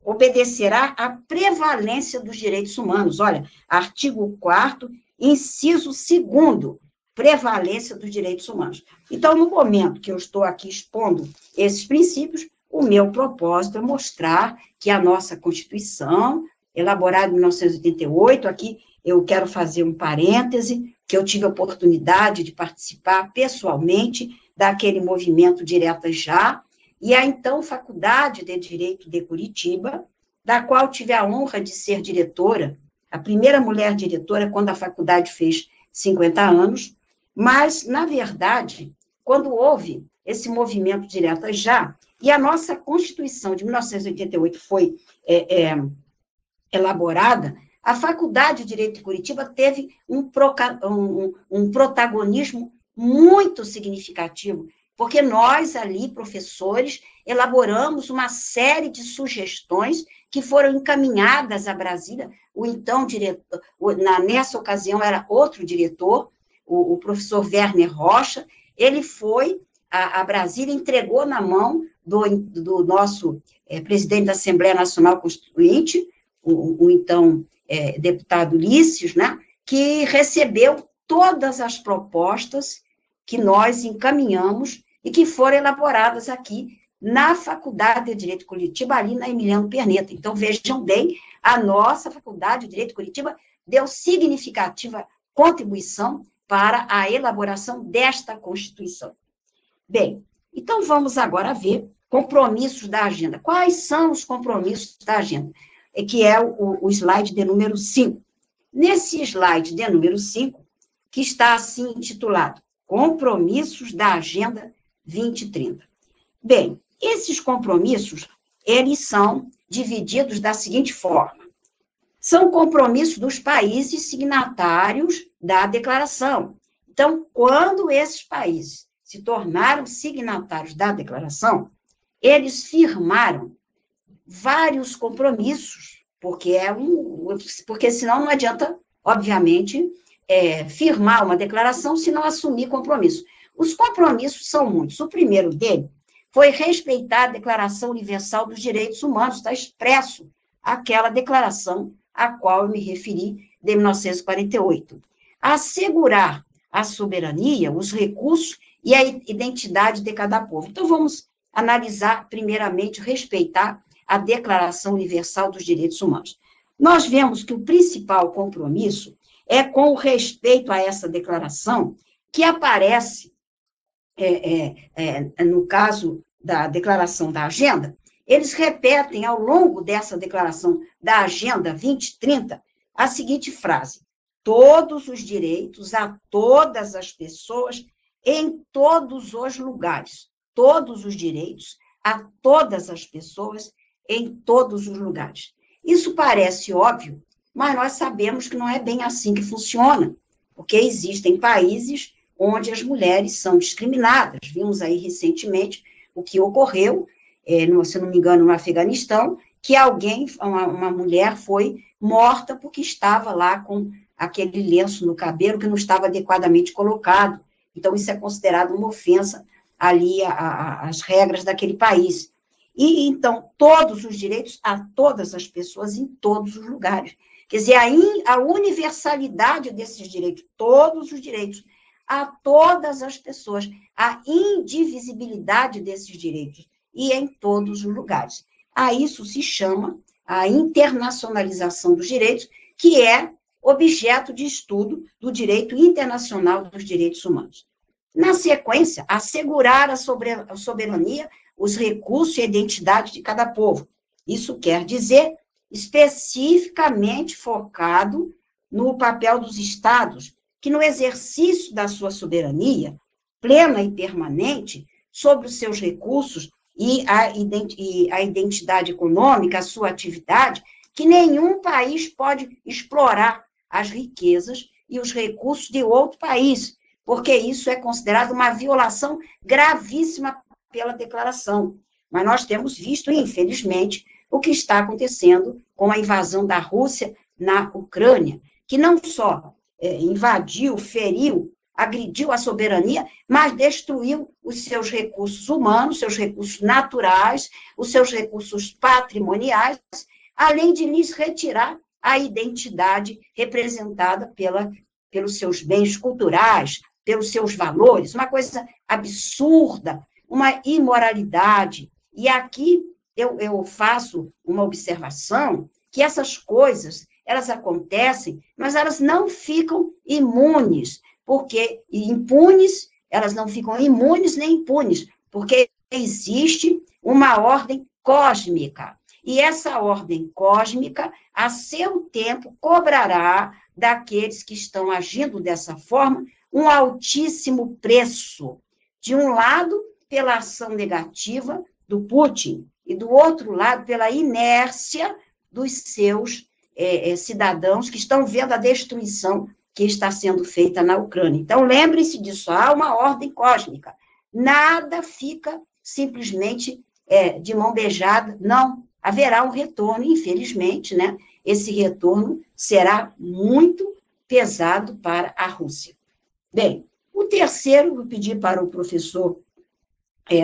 obedecerá à prevalência dos direitos humanos. Olha, artigo 4º, inciso 2º, prevalência dos direitos humanos. Então, no momento que eu estou aqui expondo esses princípios, o meu propósito é mostrar que a nossa Constituição, elaborada em 1988, aqui eu quero fazer um parêntese, que eu tive a oportunidade de participar pessoalmente daquele movimento Diretas Já, e a então Faculdade de Direito de Curitiba, da qual tive a honra de ser diretora a primeira mulher diretora quando a faculdade fez 50 anos, mas, na verdade, quando houve esse movimento direto já, e a nossa Constituição de 1988 foi elaborada, a Faculdade de Direito de Curitiba teve um protagonismo muito significativo, porque nós ali, professores, elaboramos uma série de sugestões que foram encaminhadas a Brasília. O então diretor, nessa ocasião era outro diretor, o professor Werner Rocha, ele foi a Brasília, entregou na mão do nosso presidente da Assembleia Nacional Constituinte, o então deputado Ulisses, né, que recebeu todas as propostas que nós encaminhamos e que foram elaboradas aqui na Faculdade de Direito de Curitiba, ali na Emiliano Perneta. Então, vejam bem, a nossa Faculdade de Direito de Curitiba deu significativa contribuição para a elaboração desta Constituição. Bem, então vamos agora ver compromissos da agenda. Quais são os compromissos da agenda? Que é o slide de número 5. Nesse slide de número 5, que está assim intitulado Compromissos da Agenda 2030. Bem, esses compromissos, eles são divididos da seguinte forma. São compromissos dos países signatários da declaração. Então, quando esses países se tornaram signatários da declaração, eles firmaram vários compromissos, porque senão não adianta, obviamente, firmar uma declaração se não assumir compromisso. Os compromissos são muitos. O primeiro dele foi respeitar a Declaração Universal dos Direitos Humanos, está expresso aquela declaração a qual eu me referi de 1948. Assegurar a soberania, os recursos e a identidade de cada povo. Então, vamos analisar, primeiramente, respeitar a Declaração Universal dos Direitos Humanos. Nós vemos que o principal compromisso é com o respeito a essa declaração, que aparece, no caso da declaração da agenda, eles repetem ao longo dessa declaração da Agenda 2030 a seguinte frase: todos os direitos a todas as pessoas em todos os lugares. Todos os direitos a todas as pessoas em todos os lugares. Isso parece óbvio, mas nós sabemos que não é bem assim que funciona, porque existem países onde as mulheres são discriminadas. Vimos aí recentemente o que ocorreu, se não me engano, no Afeganistão, que uma mulher foi morta porque estava lá com aquele lenço no cabelo que não estava adequadamente colocado. Então, isso é considerado uma ofensa ali às regras daquele país. E, então, todos os direitos a todas as pessoas em todos os lugares. Quer dizer, a universalidade desses direitos, todos os direitos a todas as pessoas, a indivisibilidade desses direitos, e em todos os lugares. A isso se chama a internacionalização dos direitos, que é objeto de estudo do direito internacional dos direitos humanos. Na sequência, assegurar a soberania, os recursos e a identidade de cada povo. Isso quer dizer especificamente focado no papel dos estados, que no exercício da sua soberania plena e permanente sobre os seus recursos e a identidade econômica, a sua atividade, que nenhum país pode explorar as riquezas e os recursos de outro país, porque isso é considerado uma violação gravíssima pela declaração. Mas nós temos visto, infelizmente, o que está acontecendo com a invasão da Rússia na Ucrânia, que não só invadiu, feriu, agrediu a soberania, mas destruiu os seus recursos humanos, seus recursos naturais, os seus recursos patrimoniais, além de lhes retirar a identidade representada pelos seus bens culturais, pelos seus valores, uma coisa absurda, uma imoralidade. E aqui eu faço uma observação que essas coisas, elas acontecem, mas elas não ficam imunes, elas não ficam imunes nem impunes, porque existe uma ordem cósmica. e essa ordem cósmica, a seu tempo, cobrará daqueles que estão agindo dessa forma um altíssimo preço. De um lado, pela ação negativa do Putin, e do outro lado, pela inércia dos seus cidadãos que estão vendo a destruição que está sendo feita na Ucrânia. Então, lembre-se disso, há uma ordem cósmica. Nada fica simplesmente de mão beijada, não. Haverá um retorno, infelizmente, né? Esse retorno será muito pesado para a Rússia. Bem, o terceiro, vou pedir para o professor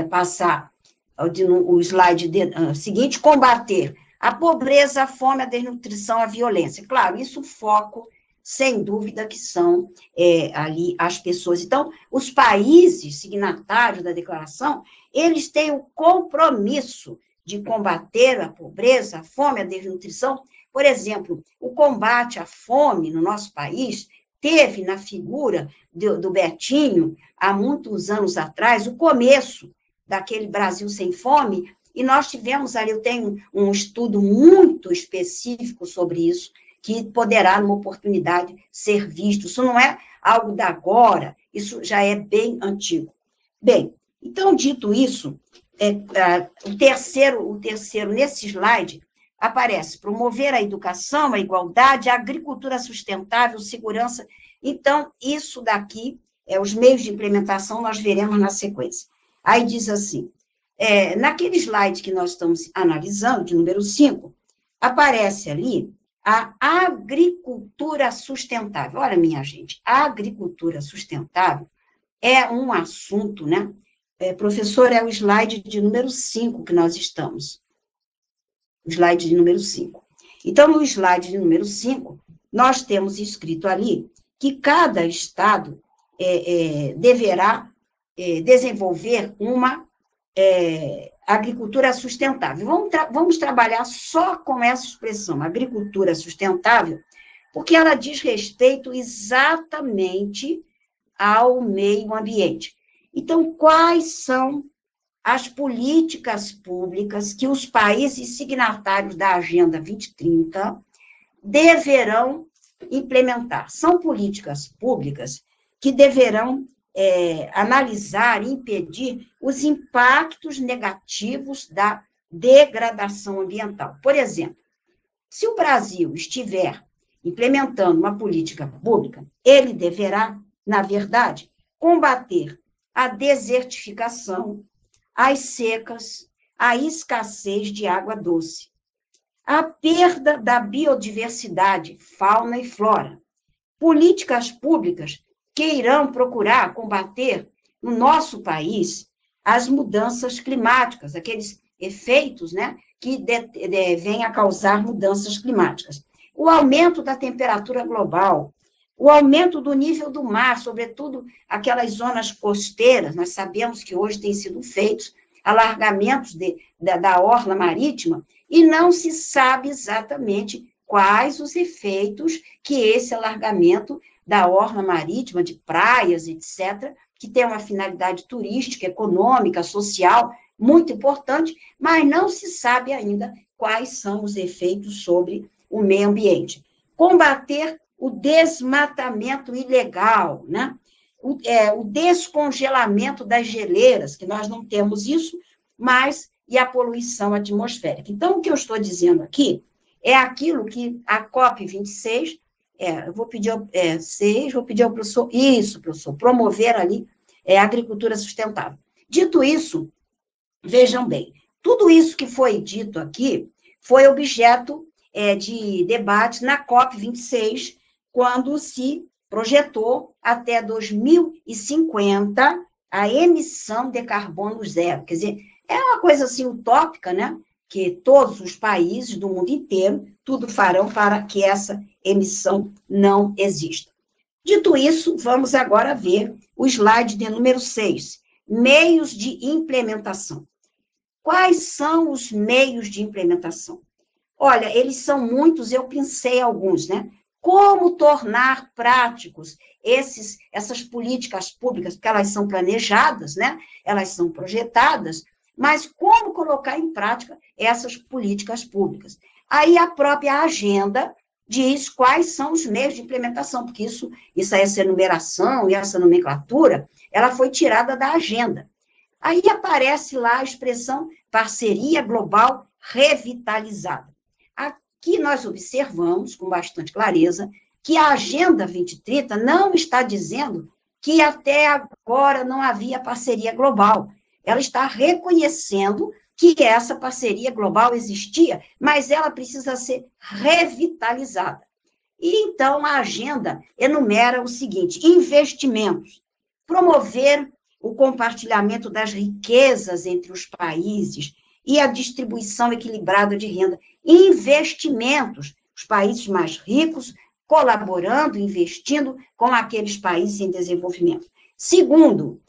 passar o slide seguinte, combater a pobreza, a fome, a desnutrição, a violência. Claro, isso foco, sem dúvida, que são ali as pessoas. Então, os países signatários da declaração, eles têm o compromisso de combater a pobreza, a fome, a desnutrição. Por exemplo, o combate à fome no nosso país teve na figura do Betinho, há muitos anos atrás, o começo daquele Brasil Sem Fome, e nós tivemos ali, eu tenho um estudo muito específico sobre isso, que poderá, numa oportunidade, ser visto. Isso não é algo da agora, isso já é bem antigo. Bem, então, dito isso, o terceiro, nesse slide, aparece promover a educação, a igualdade, a agricultura sustentável, segurança. Então, isso daqui, os meios de implementação, nós veremos na sequência. Aí diz assim, naquele slide que nós estamos analisando, de número 5, aparece ali a agricultura sustentável. Olha, minha gente, a agricultura sustentável é um assunto, né? Professor, é o slide de número 5 que nós estamos. O slide de número 5. Então, no slide de número 5, nós temos escrito ali que cada estado deverá desenvolver uma agricultura sustentável. Vamos trabalhar só com essa expressão, agricultura sustentável, porque ela diz respeito exatamente ao meio ambiente. Então, quais são as políticas públicas que os países signatários da Agenda 2030 deverão implementar? São políticas públicas que deverão analisar e impedir os impactos negativos da degradação ambiental. Por exemplo, se o Brasil estiver implementando uma política pública, ele deverá, na verdade, combater a desertificação, as secas, a escassez de água doce, a perda da biodiversidade, fauna e flora, políticas públicas que irão procurar combater no nosso país as mudanças climáticas, aqueles efeitos, né, que vêm a causar mudanças climáticas. O aumento da temperatura global, o aumento do nível do mar, sobretudo aquelas zonas costeiras, nós sabemos que hoje têm sido feitos alargamentos da orla marítima, e não se sabe exatamente quais os efeitos que esse alargamento da orla marítima, de praias, etc., que tem uma finalidade turística, econômica, social, muito importante, mas não se sabe ainda quais são os efeitos sobre o meio ambiente. Combater o desmatamento ilegal, né? O descongelamento das geleiras, que nós não temos isso, e a poluição atmosférica. Então, o que eu estou dizendo aqui é aquilo que a COP26, eu vou pedir ao professor, professor, promover ali a agricultura sustentável. Dito isso, vejam bem, tudo isso que foi dito aqui foi objeto de debate na COP26, quando se projetou até 2050 a emissão de carbono zero. Quer dizer, é uma coisa assim utópica, né? Que todos os países do mundo inteiro tudo farão para que essa emissão não exista. Dito isso, vamos agora ver o slide de número 6, meios de implementação. Quais são os meios de implementação? Olha, eles são muitos, eu pensei alguns, né? Como tornar práticos essas políticas públicas, porque elas são planejadas, né? Elas são projetadas, mas como colocar em prática essas políticas públicas. Aí a própria agenda diz quais são os meios de implementação, porque essa enumeração e essa nomenclatura, ela foi tirada da agenda. Aí aparece lá a expressão parceria global revitalizada. Aqui nós observamos, com bastante clareza, que a Agenda 2030 não está dizendo que até agora não havia parceria global. Ela está reconhecendo que essa parceria global existia, mas ela precisa ser revitalizada. E então a agenda enumera o seguinte: investimentos, promover o compartilhamento das riquezas entre os países e a distribuição equilibrada de renda. Investimentos, os países mais ricos colaborando, investindo com aqueles países em desenvolvimento. Segundo,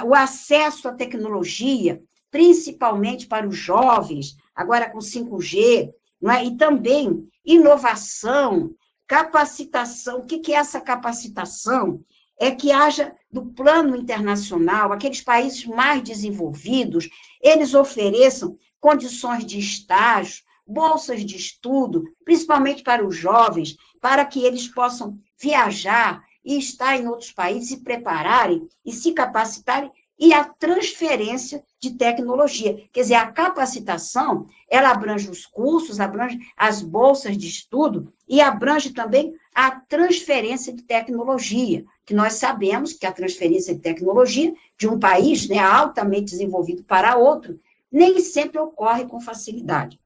o acesso à tecnologia, principalmente para os jovens, agora com 5G, não é? E também inovação, capacitação. O que é essa capacitação? É que haja, do plano internacional, aqueles países mais desenvolvidos, eles ofereçam condições de estágio, bolsas de estudo, principalmente para os jovens, para que eles possam viajar e estar em outros países, se prepararem e se capacitarem, e a transferência de tecnologia. Quer dizer, a capacitação, ela abrange os cursos, abrange as bolsas de estudo e abrange também a transferência de tecnologia, que nós sabemos que a transferência de tecnologia de um país, né, altamente desenvolvido para outro, nem sempre ocorre com facilidade.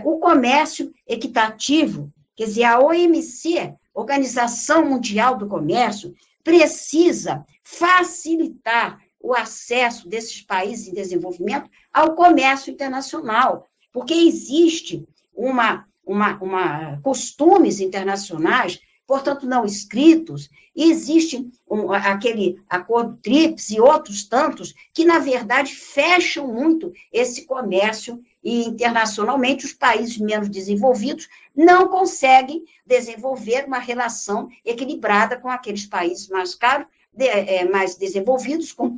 O comércio equitativo, quer dizer, a OMC, Organização Mundial do Comércio, precisa facilitar o acesso desses países em desenvolvimento ao comércio internacional, porque existe costumes internacionais, portanto, não escritos, e existe aquele acordo TRIPS e outros tantos que, na verdade, fecham muito esse comércio, e internacionalmente os países menos desenvolvidos não conseguem desenvolver uma relação equilibrada com aqueles países mais caros, mais desenvolvidos, com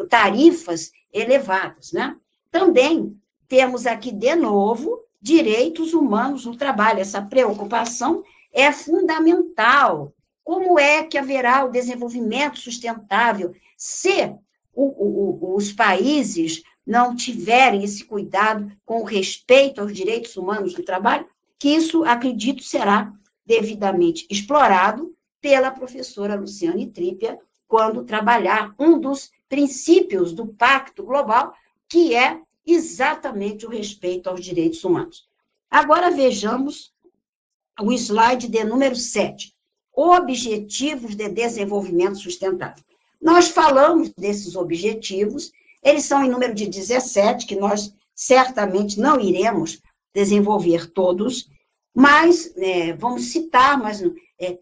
tarifas elevadas, né? Também temos aqui, de novo, direitos humanos no trabalho. Essa preocupação é fundamental. Como é que haverá o desenvolvimento sustentável se os países não tiverem esse cuidado com o respeito aos direitos humanos no trabalho? Que isso, acredito, será devidamente explorado pela professora Luciane Trípia, quando trabalhar um dos princípios do Pacto Global, que é exatamente o respeito aos direitos humanos. Agora vejamos o slide de número 7, Objetivos de Desenvolvimento Sustentável. Nós falamos desses objetivos, eles são em número de 17, que nós certamente não iremos desenvolver todos, mas vamos citar, mas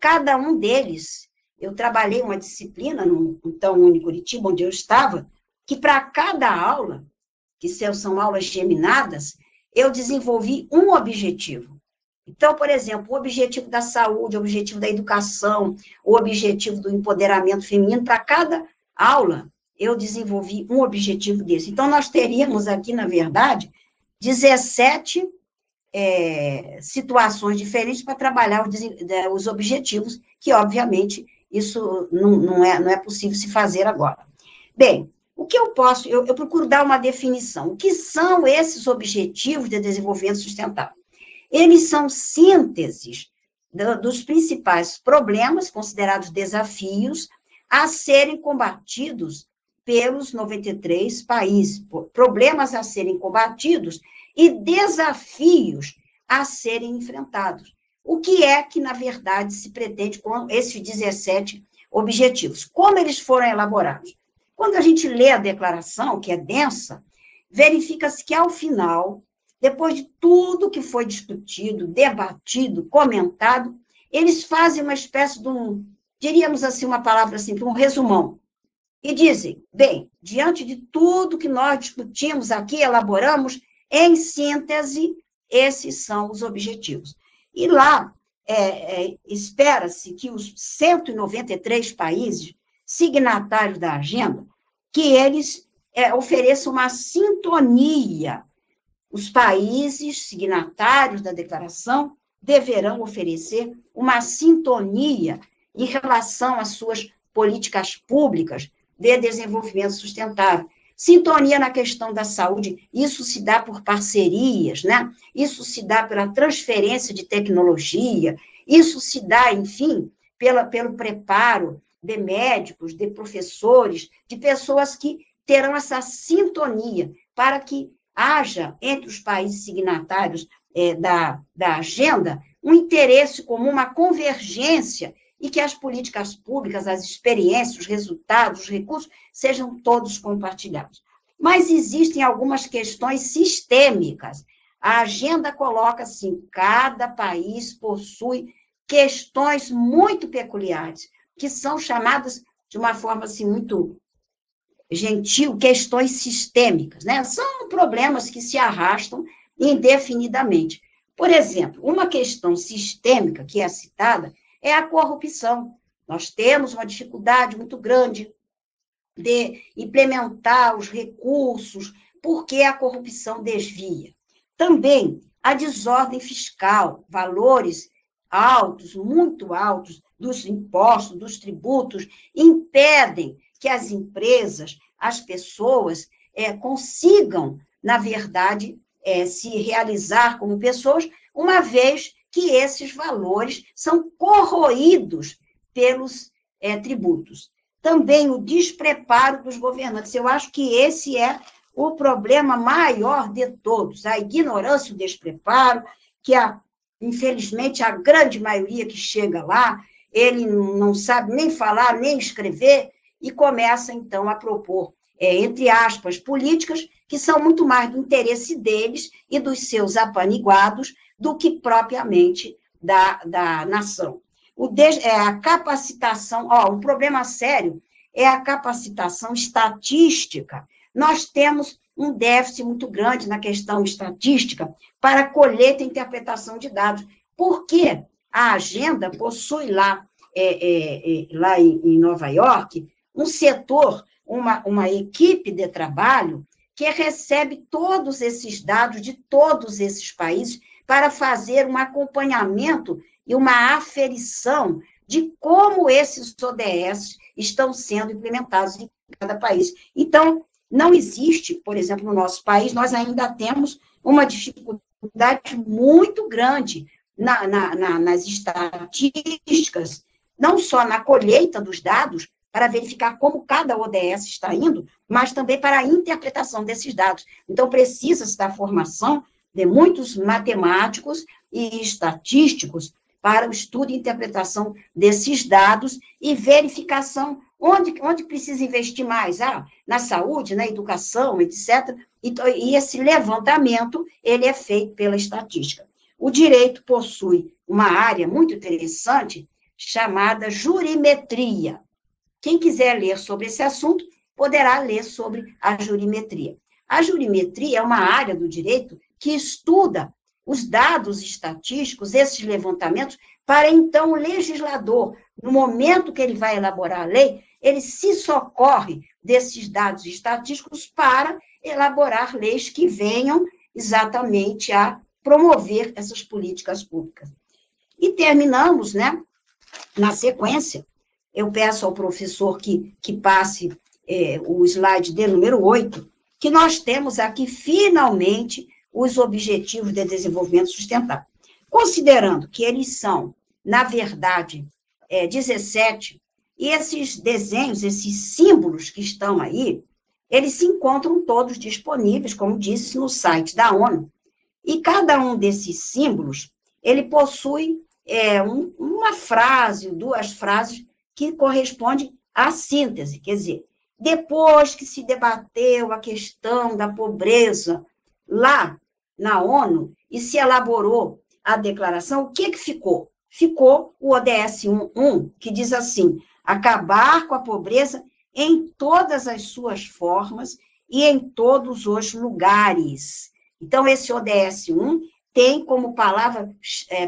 cada um deles. Eu trabalhei uma disciplina no então Unicuritiba, onde eu estava, que para cada aula, que são aulas geminadas, eu desenvolvi um objetivo. Então, por exemplo, o objetivo da saúde, o objetivo da educação, o objetivo do empoderamento feminino, para cada aula, eu desenvolvi um objetivo desse. Então, nós teríamos aqui, na verdade, 17 situações diferentes para trabalhar os objetivos, que, obviamente, isso não é possível se fazer agora. Bem, o que eu posso... Eu procuro dar uma definição. O que são esses objetivos de desenvolvimento sustentável? Eles são sínteses dos principais problemas, considerados desafios, a serem combatidos pelos 93 países. Problemas a serem combatidos e desafios a serem enfrentados. O que é que, na verdade, se pretende com esses 17 objetivos? Como eles foram elaborados? Quando a gente lê a declaração, que é densa, verifica-se que, ao final, depois de tudo que foi discutido, debatido, comentado, eles fazem uma espécie de diríamos assim, uma palavra assim, um resumão. E dizem, bem, diante de tudo que nós discutimos aqui, elaboramos, em síntese, esses são os objetivos. E lá, espera-se que os 193 países signatários da agenda, que eles ofereça uma sintonia. Os países signatários da declaração deverão oferecer uma sintonia em relação às suas políticas públicas de desenvolvimento sustentável. Sintonia na questão da saúde, isso se dá por parcerias, né? Isso se dá pela transferência de tecnologia, isso se dá, enfim, pelo preparo de médicos, de professores, de pessoas que terão essa sintonia para que haja entre os países signatários da agenda um interesse comum, uma convergência, e que as políticas públicas, as experiências, os resultados, os recursos, sejam todos compartilhados. Mas existem algumas questões sistêmicas. A agenda coloca assim, cada país possui questões muito peculiares, que são chamadas, de uma forma assim, muito gentil, questões sistêmicas, né? São problemas que se arrastam indefinidamente. Por exemplo, uma questão sistêmica que é citada é a corrupção. Nós temos uma dificuldade muito grande de implementar os recursos, porque a corrupção desvia. Também a desordem fiscal, valores altos, muito altos, dos impostos, dos tributos, impedem que as empresas, as pessoas, consigam, na verdade, se realizar como pessoas, uma vez que esses valores são corroídos pelos tributos. Também o despreparo dos governantes. Eu acho que esse é o problema maior de todos, a ignorância, o despreparo, que, infelizmente, a grande maioria que chega lá, ele não sabe nem falar, nem escrever, e começa, então, a propor, entre aspas, políticas que são muito mais do interesse deles e dos seus apaniguados do que propriamente da nação. A capacitação, um problema sério é a capacitação estatística. Nós temos um déficit muito grande na questão estatística para colheita e interpretação de dados, porque a agenda possui lá em Nova York, um setor, uma equipe de trabalho que recebe todos esses dados de todos esses países para fazer um acompanhamento e uma aferição de como esses ODS estão sendo implementados em cada país. Então, não existe, por exemplo, no nosso país, nós ainda temos uma dificuldade muito grande nas estatísticas, não só na colheita dos dados, para verificar como cada ODS está indo, mas também para a interpretação desses dados. Então, precisa-se da formação de muitos matemáticos e estatísticos para o estudo e interpretação desses dados e verificação onde precisa investir mais, na saúde, na educação, etc. E esse levantamento, ele é feito pela estatística. O direito possui uma área muito interessante chamada jurimetria. Quem quiser ler sobre esse assunto, poderá ler sobre a jurimetria. A jurimetria é uma área do direito que estuda os dados estatísticos, esses levantamentos, para então o legislador, no momento que ele vai elaborar a lei, ele se socorre desses dados estatísticos para elaborar leis que venham exatamente a promover essas políticas públicas. E terminamos, né, na sequência, eu peço ao professor que passe o slide de número 8, que nós temos aqui, finalmente, os Objetivos de Desenvolvimento Sustentável. Considerando que eles são, na verdade, 17, e esses desenhos, esses símbolos que estão aí, eles se encontram todos disponíveis, como disse, no site da ONU. E cada um desses símbolos, ele possui uma frase, 2 frases, que correspondem à síntese, quer dizer, depois que se debateu a questão da pobreza lá na ONU e se elaborou a declaração, o que ficou? Ficou o ODS 1.1, que diz assim, acabar com a pobreza em todas as suas formas e em todos os lugares. Então, esse ODS 1 tem como palavra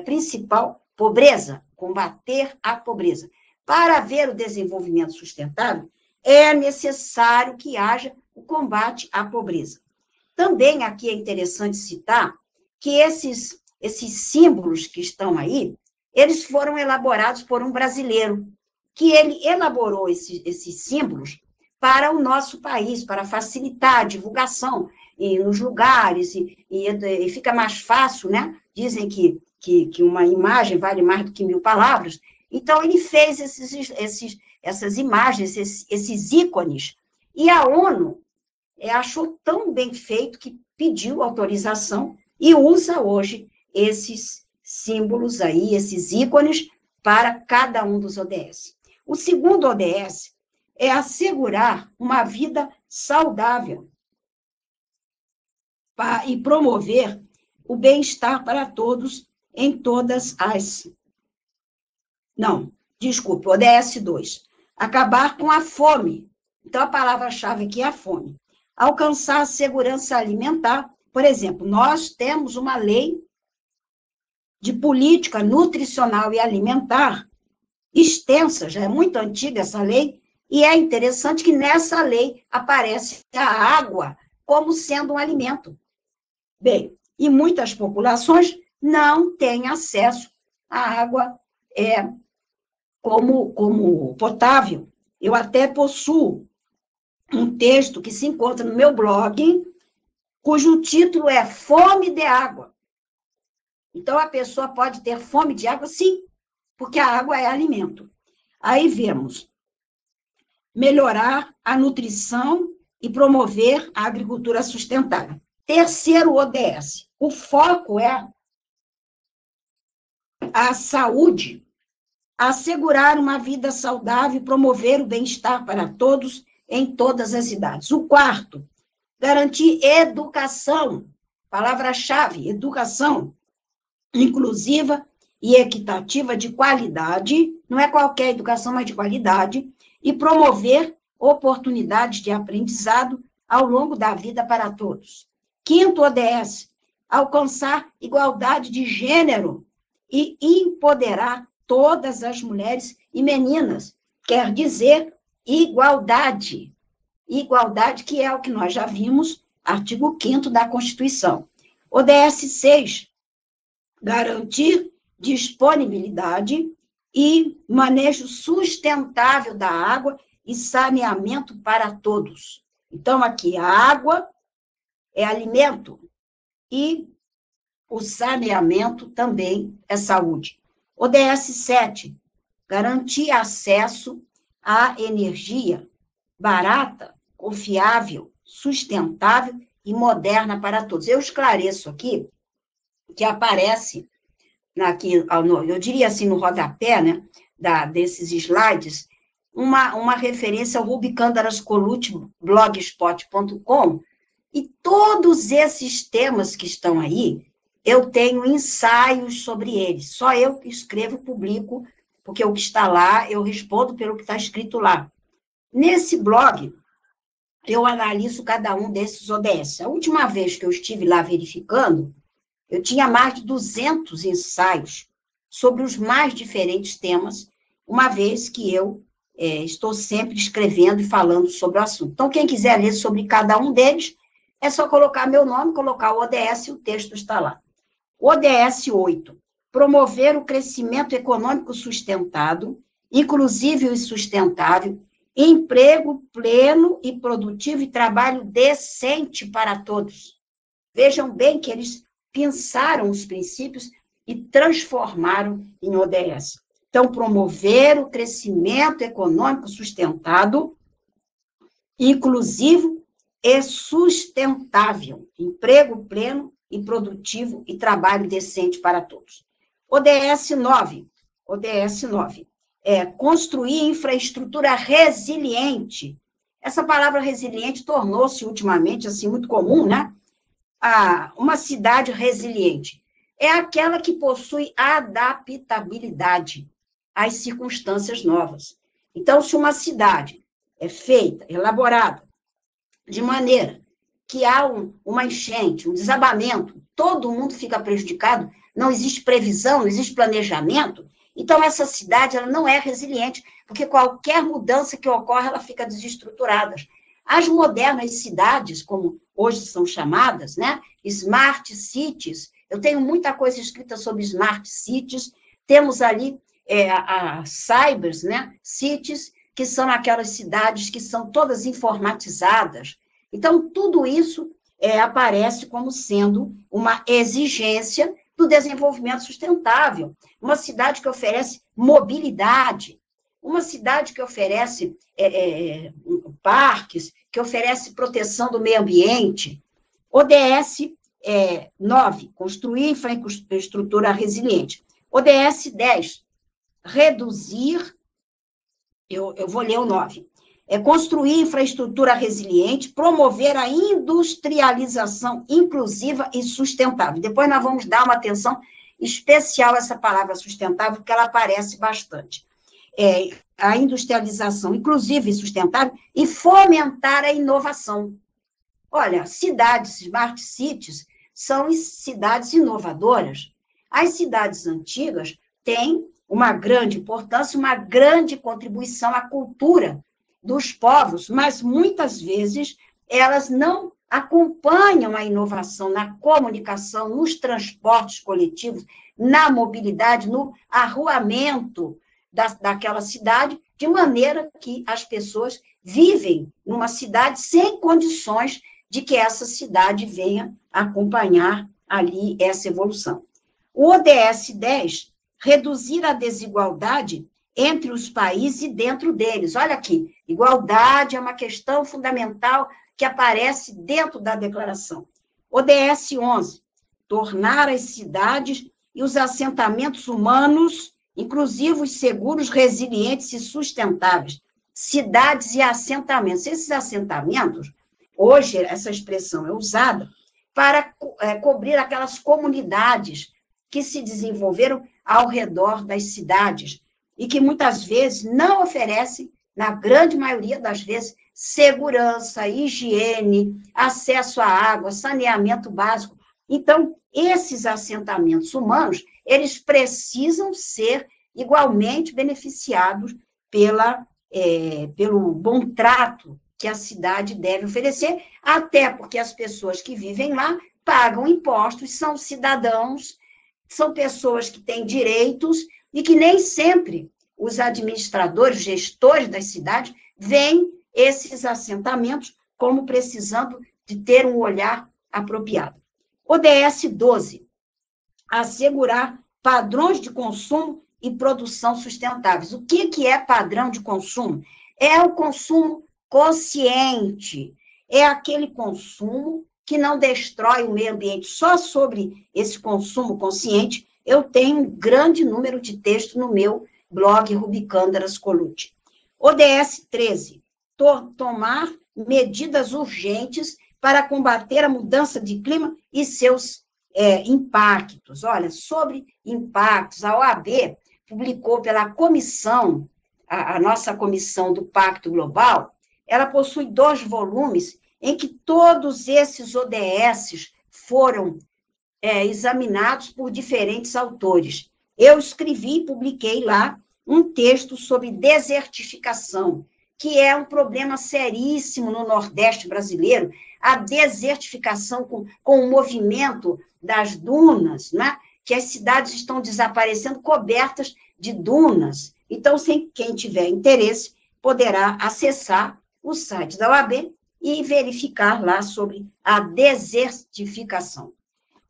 principal pobreza, combater a pobreza. Para haver o desenvolvimento sustentável, é necessário que haja o combate à pobreza. Também aqui é interessante citar que esses símbolos que estão aí, eles foram elaborados por um brasileiro, que ele elaborou esses símbolos para o nosso país, para facilitar a divulgação nos lugares, e fica mais fácil, né? Dizem que uma imagem vale mais do que 1000 palavras. Então, ele fez essas imagens, esses ícones, e a ONU achou tão bem feito que pediu autorização e usa hoje esses símbolos aí, esses ícones, para cada um dos ODS. O segundo ODS é assegurar uma vida saudável e promover o bem-estar para todos em todas as... Não, desculpe, ODS 2. Acabar com a fome. Então, a palavra-chave aqui é a fome. Alcançar a segurança alimentar. Por exemplo, nós temos uma lei de política nutricional e alimentar extensa, já é muito antiga essa lei, e é interessante que nessa lei aparece a água como sendo um alimento. Bem, e muitas populações não têm acesso à água como potável. Eu até possuo um texto que se encontra no meu blog, cujo título é Fome de Água. Então, a pessoa pode ter fome de água, sim, porque a água é alimento. Aí vemos melhorar a nutrição e promover a agricultura sustentável. Terceiro ODS, o foco é a saúde, assegurar uma vida saudável e promover o bem-estar para todos em todas as idades. O quarto, garantir educação, palavra-chave, educação inclusiva e equitativa de qualidade, não é qualquer educação, mas de qualidade, e promover oportunidades de aprendizado ao longo da vida para todos. Quinto ODS, alcançar igualdade de gênero e empoderar todas as mulheres e meninas, quer dizer, igualdade. Igualdade, que é o que nós já vimos, artigo 5º da Constituição. ODS 6, garantir disponibilidade e manejo sustentável da água e saneamento para todos. Então, aqui, a água é alimento e o saneamento também é saúde. ODS 7, garantir acesso à energia barata, confiável, sustentável e moderna para todos. Eu esclareço aqui que aparece, eu diria assim, no rodapé, né, desses slides, uma referência ao Rubicandaras Colucci, blogspot.com, e todos esses temas que estão aí, eu tenho ensaios sobre eles. Só eu que escrevo, publico, porque o que está lá, eu respondo pelo que está escrito lá. Nesse blog, eu analiso cada um desses ODS. A última vez que eu estive lá verificando, eu tinha mais de 200 ensaios sobre os mais diferentes temas, uma vez que eu estou sempre escrevendo e falando sobre o assunto. Então, quem quiser ler sobre cada um deles, é só colocar meu nome, colocar o ODS e o texto está lá. ODS 8, promover o crescimento econômico sustentado, inclusivo e sustentável, emprego pleno e produtivo e trabalho decente para todos. Vejam bem que eles pensaram os princípios e transformaram em ODS. Então, promover o crescimento econômico sustentado, inclusivo e sustentável, emprego pleno e produtivo e trabalho decente para todos. ODS 9 é construir infraestrutura resiliente. Essa palavra resiliente tornou-se ultimamente assim muito comum, né? Uma cidade resiliente é aquela que possui adaptabilidade às circunstâncias novas. Então, se uma cidade é feita, elaborada, de maneira que há uma enchente, um desabamento, todo mundo fica prejudicado, não existe previsão, não existe planejamento, então essa cidade ela não é resiliente, porque qualquer mudança que ocorre, ela fica desestruturada. As modernas cidades, como hoje são chamadas, né? Smart cities. Eu tenho muita coisa escrita sobre smart cities. Temos ali as cybers, né? Cities, que são aquelas cidades que são todas informatizadas. Então, tudo isso aparece como sendo uma exigência do desenvolvimento sustentável. Uma cidade que oferece mobilidade, uma cidade que oferece parques, que oferece proteção do meio ambiente. ODS 9, construir infraestrutura resiliente. ODS 10, reduzir, eu vou ler o 9, construir infraestrutura resiliente, promover a industrialização inclusiva e sustentável. Depois nós vamos dar uma atenção especial a essa palavra sustentável, porque ela aparece bastante. A industrialização inclusiva e sustentável e fomentar a inovação. Olha, cidades, smart cities, são cidades inovadoras. As cidades antigas têm uma grande importância, uma grande contribuição à cultura dos povos, mas muitas vezes elas não acompanham a inovação na comunicação, nos transportes coletivos, na mobilidade, no arruamento daquela cidade, de maneira que as pessoas vivem numa cidade sem condições de que essa cidade venha acompanhar ali essa evolução. O ODS 10, reduzir a desigualdade entre os países e dentro deles. Olha aqui, igualdade é uma questão fundamental que aparece dentro da declaração. ODS 11, tornar as cidades e os assentamentos humanos inclusivos, seguros, resilientes e sustentáveis. Cidades e assentamentos. Esses assentamentos, hoje essa expressão é usada para cobrir aquelas comunidades que se desenvolveram ao redor das cidades e que muitas vezes não oferecem, na grande maioria das vezes, segurança, higiene, acesso à água, saneamento básico. Então, esses assentamentos humanos, eles precisam ser igualmente beneficiados pelo bom trato que a cidade deve oferecer, até porque as pessoas que vivem lá pagam impostos, são cidadãos, são pessoas que têm direitos e que nem sempre os administradores, gestores das cidades, veem esses assentamentos como precisando de ter um olhar apropriado. ODS 12, assegurar padrões de consumo e produção sustentáveis. O que é padrão de consumo? É o consumo consciente, é aquele consumo que não destrói o meio ambiente. Só sobre esse consumo consciente, eu tenho um grande número de textos no meu blog Rubicândaras Colucci. ODS 13, tomar medidas urgentes para combater a mudança de clima e seus impactos. Olha, sobre impactos, a OAB publicou pela comissão, a nossa comissão do Pacto Global, ela possui 2 volumes em que todos esses ODS foram examinados por diferentes autores. Eu escrevi e publiquei lá um texto sobre desertificação, que é um problema seríssimo no Nordeste brasileiro, a desertificação com o movimento das dunas, né? Que as cidades estão desaparecendo cobertas de dunas. Então, quem tiver interesse, poderá acessar o site da OAB e verificar lá sobre a desertificação.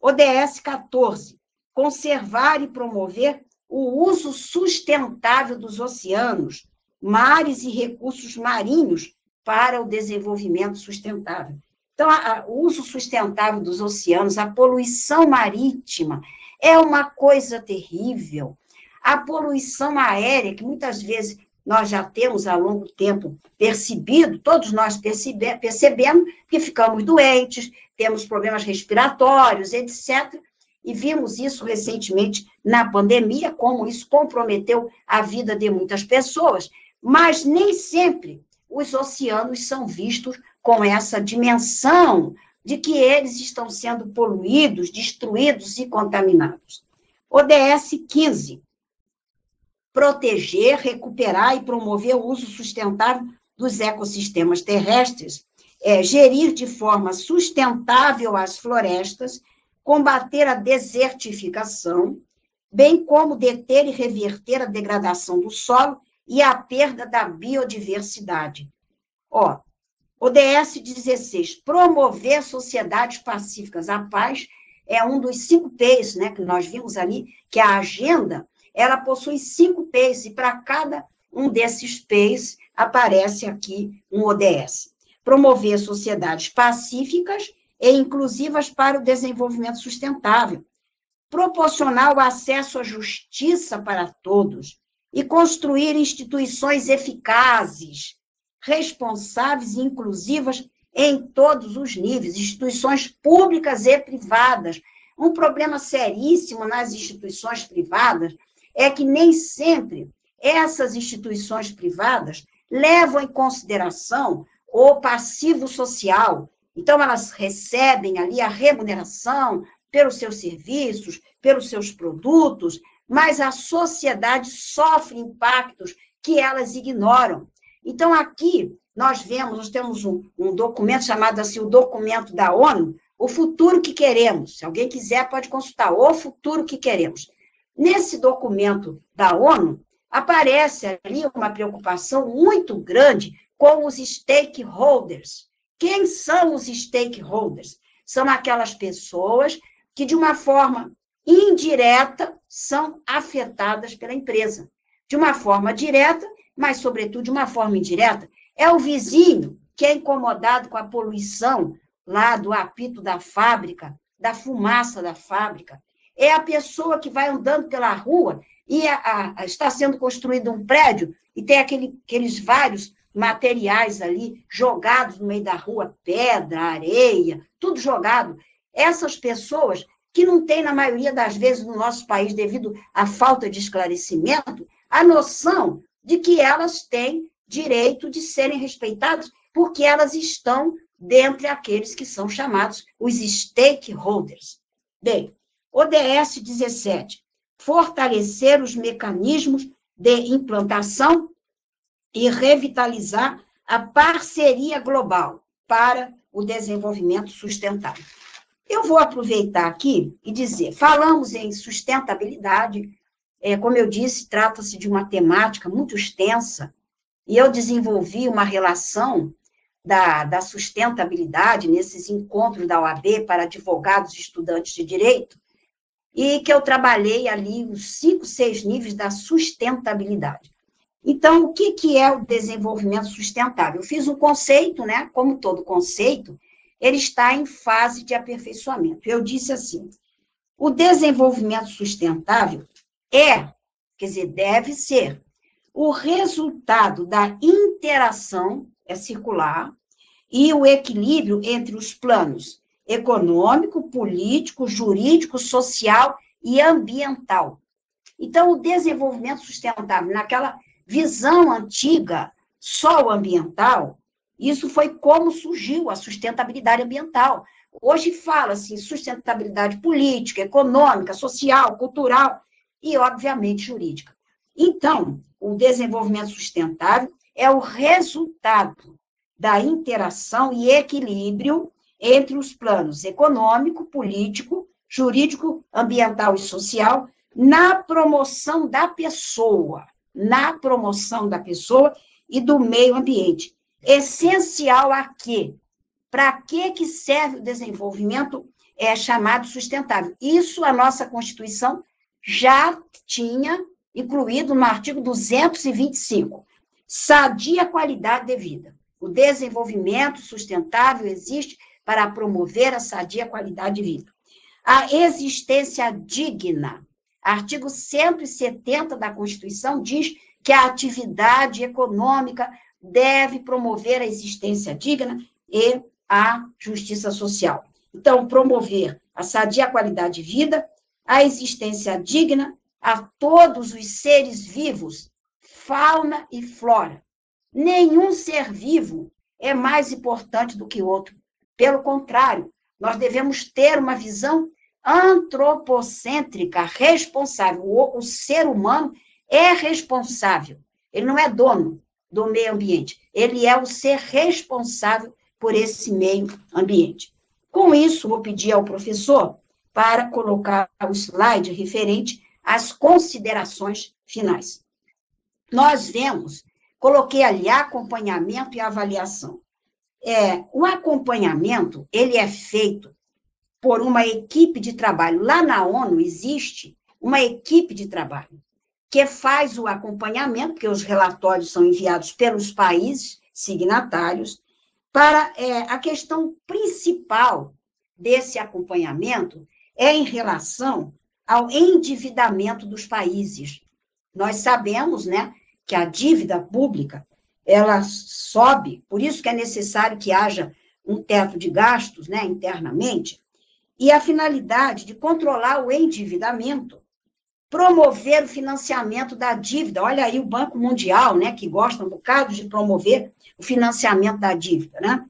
ODS 14, conservar e promover o uso sustentável dos oceanos, mares e recursos marinhos para o desenvolvimento sustentável. Então, o uso sustentável dos oceanos, a poluição marítima, é uma coisa terrível. A poluição aérea, que muitas vezes nós já temos, há longo tempo, percebido, todos nós percebemos que ficamos doentes, temos problemas respiratórios, etc., e vimos isso recentemente na pandemia, como isso comprometeu a vida de muitas pessoas, mas nem sempre os oceanos são vistos com essa dimensão de que eles estão sendo poluídos, destruídos e contaminados. ODS 15, proteger, recuperar e promover o uso sustentável dos ecossistemas terrestres, gerir de forma sustentável as florestas, combater a desertificação, bem como deter e reverter a degradação do solo e a perda da biodiversidade. ODS 16, promover sociedades pacíficas. A paz é um dos 5 P's, né, que nós vimos ali, que a agenda, ela possui 5 P's, e para cada um desses P's aparece aqui um ODS. Promover sociedades pacíficas e inclusivas para o desenvolvimento sustentável, proporcionar o acesso à justiça para todos e construir instituições eficazes, responsáveis e inclusivas em todos os níveis, instituições públicas e privadas. Um problema seríssimo nas instituições privadas é que nem sempre essas instituições privadas levam em consideração o passivo social. Então, elas recebem ali a remuneração pelos seus serviços, pelos seus produtos, mas a sociedade sofre impactos que elas ignoram. Então, aqui, nós temos um documento chamado assim, o documento da ONU, O Futuro que Queremos. Se alguém quiser, pode consultar, O Futuro que Queremos. Nesse documento da ONU, aparece ali uma preocupação muito grande com os stakeholders. Quem são os stakeholders? São aquelas pessoas que, de uma forma indireta, são afetadas pela empresa. De uma forma direta, mas, sobretudo, de uma forma indireta, é o vizinho que é incomodado com a poluição lá do apito da fábrica, da fumaça da fábrica. É a pessoa que vai andando pela rua e está sendo construído um prédio e tem aqueles vários materiais ali jogados no meio da rua, pedra, areia, tudo jogado. Essas pessoas que não têm, na maioria das vezes, no nosso país, devido à falta de esclarecimento, a noção de que elas têm direito de serem respeitadas, porque elas estão dentre aqueles que são chamados os stakeholders. Bem, ODS 17, fortalecer os mecanismos de implantação e revitalizar a parceria global para o desenvolvimento sustentável. Eu vou aproveitar aqui e dizer, falamos em sustentabilidade, como eu disse, trata-se de uma temática muito extensa, e eu desenvolvi uma relação da sustentabilidade nesses encontros da OAB para advogados e estudantes de direito, e que eu trabalhei ali os 5, 6 níveis da sustentabilidade. Então, o que é o desenvolvimento sustentável? Eu fiz um conceito, né? Como todo conceito, ele está em fase de aperfeiçoamento. Eu disse assim, o desenvolvimento sustentável deve ser o resultado da interação, circular, e o equilíbrio entre os planos econômico, político, jurídico, social e ambiental. Então, o desenvolvimento sustentável, naquela visão antiga, só o ambiental, isso foi como surgiu a sustentabilidade ambiental. Hoje fala-se em sustentabilidade política, econômica, social, cultural e, obviamente, jurídica. Então, o desenvolvimento sustentável é o resultado da interação e equilíbrio entre os planos econômico, político, jurídico, ambiental e social, na promoção da pessoa e do meio ambiente. Essencial a quê? Para que serve o desenvolvimento chamado sustentável? Isso a nossa Constituição já tinha incluído no artigo 225. Sadia qualidade de vida. O desenvolvimento sustentável existe para promover a sadia qualidade de vida. A existência digna. Artigo 170 da Constituição diz que a atividade econômica deve promover a existência digna e a justiça social. Então, promover a sadia qualidade de vida, a existência digna a todos os seres vivos, fauna e flora. Nenhum ser vivo é mais importante do que outro. Pelo contrário, nós devemos ter uma visão antropocêntrica, responsável. O ser humano é responsável, ele não é dono do meio ambiente. Ele é o ser responsável por esse meio ambiente. Com isso, vou pedir ao professor para colocar o slide referente às considerações finais. Nós vemos, coloquei ali acompanhamento e avaliação. O acompanhamento, ele é feito por uma equipe de trabalho. Lá na ONU existe uma equipe de trabalho que faz o acompanhamento, porque os relatórios são enviados pelos países signatários, para a questão principal desse acompanhamento é em relação ao endividamento dos países. Nós sabemos, né, que a dívida pública, ela sobe, por isso que é necessário que haja um teto de gastos, né, internamente, e a finalidade de controlar o endividamento, promover o financiamento da dívida. Olha aí o Banco Mundial, né, que gosta um bocado de promover o financiamento da dívida, né?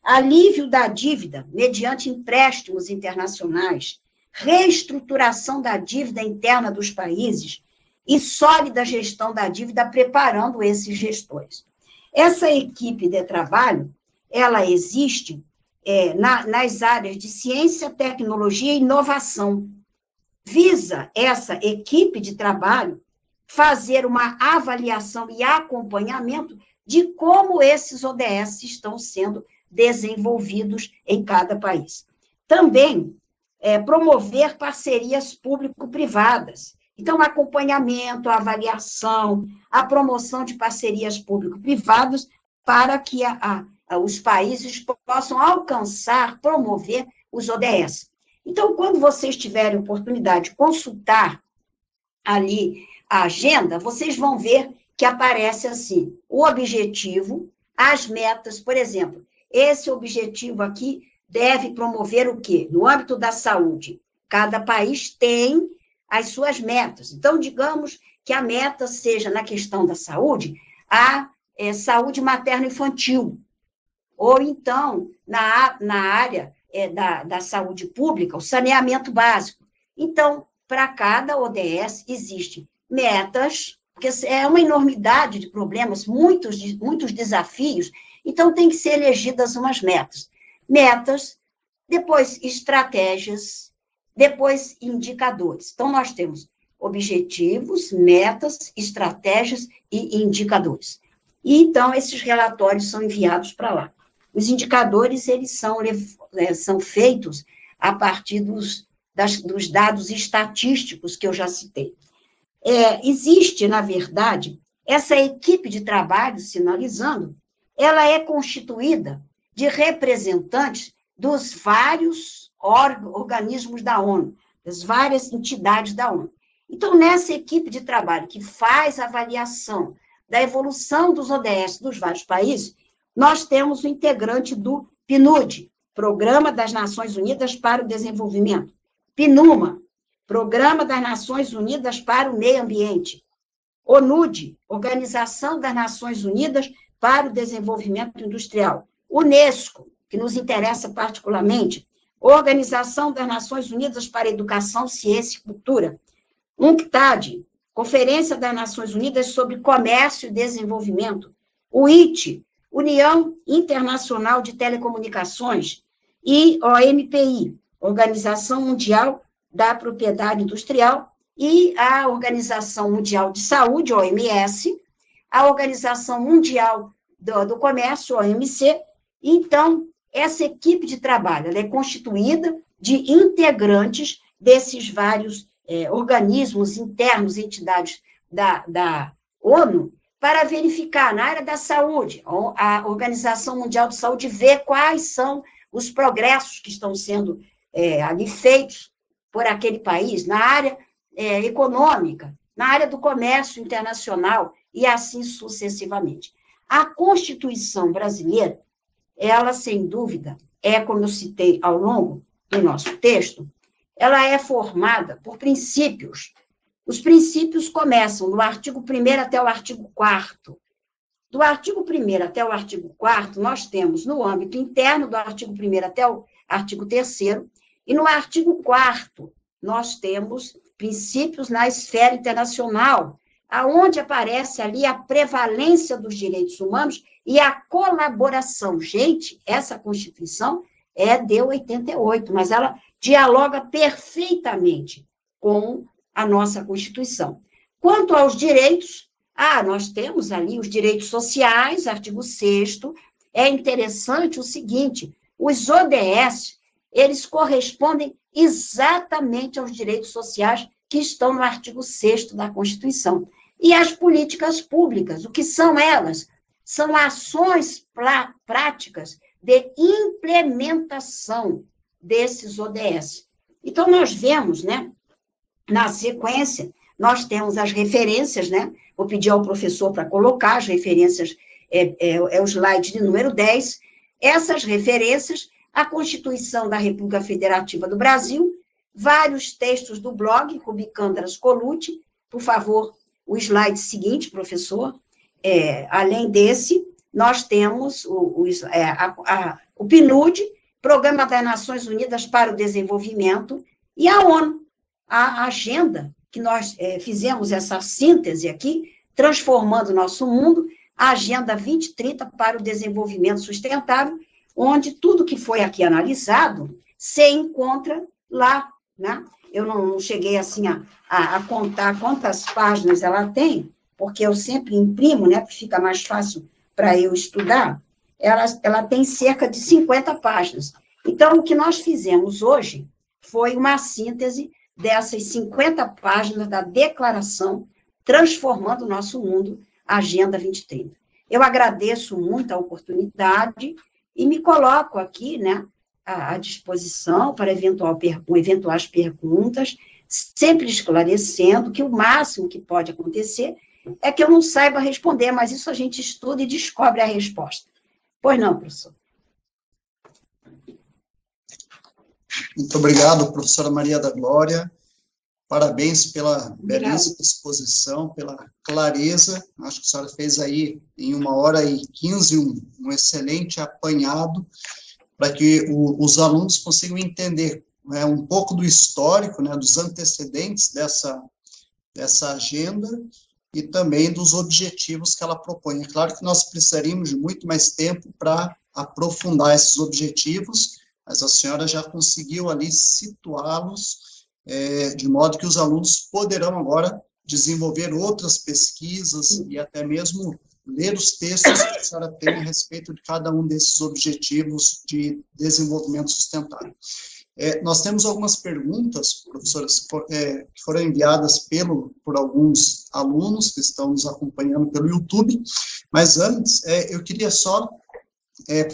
Alívio da dívida mediante empréstimos internacionais, reestruturação da dívida interna dos países e sólida gestão da dívida, preparando esses gestores. Essa equipe de trabalho, ela existe nas áreas de ciência, tecnologia e inovação. Visa essa equipe de trabalho fazer uma avaliação e acompanhamento de como esses ODS estão sendo desenvolvidos em cada país. Também promover parcerias público-privadas. Então, acompanhamento, avaliação, a promoção de parcerias público-privadas para que os países possam alcançar, promover os ODS. Então, quando vocês tiverem oportunidade de consultar ali a agenda, vocês vão ver que aparece assim, o objetivo, as metas, por exemplo, esse objetivo aqui deve promover o quê? No âmbito da saúde, cada país tem as suas metas. Então, digamos que a meta seja, na questão da saúde, a saúde materno-infantil, ou então, na área da saúde pública, o saneamento básico. Então, para cada ODS, existem metas, porque é uma enormidade de problemas, muitos desafios, então tem que ser elegidas umas metas. Metas, depois estratégias, depois indicadores. Então, nós temos objetivos, metas, estratégias e indicadores. E, então, esses relatórios são enviados para lá. Os indicadores, eles são feitos a partir dos dados estatísticos que eu já citei. Existe, na verdade, essa equipe de trabalho, sinalizando, ela é constituída de representantes dos vários organismos da ONU, das várias entidades da ONU. Então, nessa equipe de trabalho que faz a avaliação da evolução dos ODS dos vários países, nós temos o integrante do PNUD, Programa das Nações Unidas para o Desenvolvimento, PNUMA, Programa das Nações Unidas para o Meio Ambiente, ONUD, Organização das Nações Unidas para o Desenvolvimento Industrial, UNESCO, que nos interessa particularmente, Organização das Nações Unidas para a Educação, Ciência e Cultura, UNCTAD, Conferência das Nações Unidas sobre Comércio e Desenvolvimento, o ITE, União Internacional de Telecomunicações, e OMPI, Organização Mundial da Propriedade Industrial, e a Organização Mundial de Saúde, OMS, a Organização Mundial do Comércio, OMC. Então, essa equipe de trabalho ela é constituída de integrantes desses vários organismos internos, entidades da ONU, para verificar, na área da saúde, a Organização Mundial de Saúde vê quais são os progressos que estão sendo ali feitos por aquele país, na área econômica, na área do comércio internacional, e assim sucessivamente. A Constituição brasileira, ela, sem dúvida, como eu citei ao longo do nosso texto, ela é formada por princípios. Os princípios começam do artigo 1º até o artigo 4º. Do artigo 1º até o artigo 4º, nós temos no âmbito interno, do artigo 1º até o artigo 3º, e no artigo 4º, nós temos princípios na esfera internacional, aonde aparece ali a prevalência dos direitos humanos e a colaboração. Gente, essa Constituição é de 88, mas ela dialoga perfeitamente com a nossa Constituição. Quanto aos direitos, nós temos ali os direitos sociais, artigo 6º. É interessante o seguinte, os ODS, eles correspondem exatamente aos direitos sociais que estão no artigo 6º da Constituição. E as políticas públicas, o que são elas? São ações práticas de implementação desses ODS. Então, nós vemos, né, na sequência, nós temos as referências, né? Vou pedir ao professor para colocar as referências, o slide de número 10. Essas referências, a Constituição da República Federativa do Brasil, vários textos do blog Rubicandras Colucci, por favor, o slide seguinte, professor. Além desse, nós temos o PNUD, Programa das Nações Unidas para o Desenvolvimento, e a ONU, a agenda que nós fizemos essa síntese aqui, transformando o nosso mundo, a Agenda 2030 para o Desenvolvimento Sustentável, onde tudo que foi aqui analisado se encontra lá, né? Eu não cheguei, assim, a contar quantas páginas ela tem, porque eu sempre imprimo, né, porque fica mais fácil para eu estudar. Ela tem cerca de 50 páginas. Então, o que nós fizemos hoje foi uma síntese dessas 50 páginas da declaração Transformando o Nosso Mundo, Agenda 2030. Eu agradeço muito a oportunidade e me coloco aqui, né, à disposição para eventuais perguntas, sempre esclarecendo que o máximo que pode acontecer é que eu não saiba responder, mas isso a gente estuda e descobre a resposta. Pois não, professor? Muito obrigado, professora Maria da Glória. Parabéns pela belíssima exposição, pela clareza. Acho que a senhora fez aí, em 1h15, um excelente apanhado para que os alunos consigam entender, né, um pouco do histórico, né, dos antecedentes dessa agenda e também dos objetivos que ela propõe. É claro que nós precisaríamos de muito mais tempo para aprofundar esses objetivos, mas a senhora já conseguiu ali situá-los, de modo que os alunos poderão agora desenvolver outras pesquisas e até mesmo ler os textos que a senhora tem a respeito de cada um desses objetivos de desenvolvimento sustentável. Nós temos algumas perguntas, professoras, que foram enviadas por alguns alunos que estão nos acompanhando pelo YouTube, mas antes, eu queria só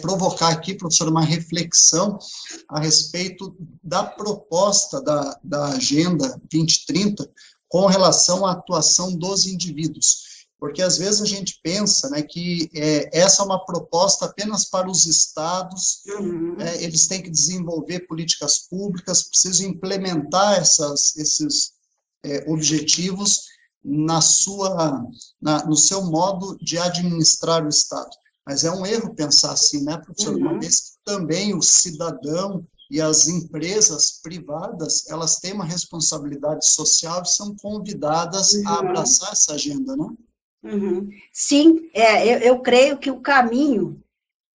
provocar aqui, professora, uma reflexão a respeito da proposta da Agenda 2030 com relação à atuação dos indivíduos. Porque, às vezes, a gente pensa, né, que essa é uma proposta apenas para os estados, eles têm que desenvolver políticas públicas, precisam implementar esses objetivos no seu modo de administrar o Estado. Mas é um erro pensar assim, né, professor? Uma vez que também o cidadão e as empresas privadas, elas têm uma responsabilidade social e são convidadas a abraçar essa agenda, né? Sim, eu creio que o caminho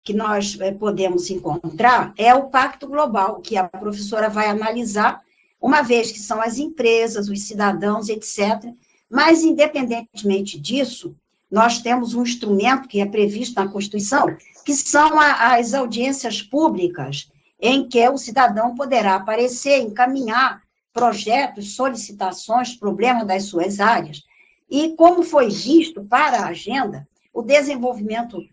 que nós podemos encontrar é o Pacto Global, que a professora vai analisar, uma vez que são as empresas, os cidadãos, etc. Mas, independentemente disso, nós temos um instrumento que é previsto na Constituição, que são as audiências públicas, em que o cidadão poderá aparecer, encaminhar projetos, solicitações, problemas das suas áreas. E, como foi visto para a agenda, o desenvolvimento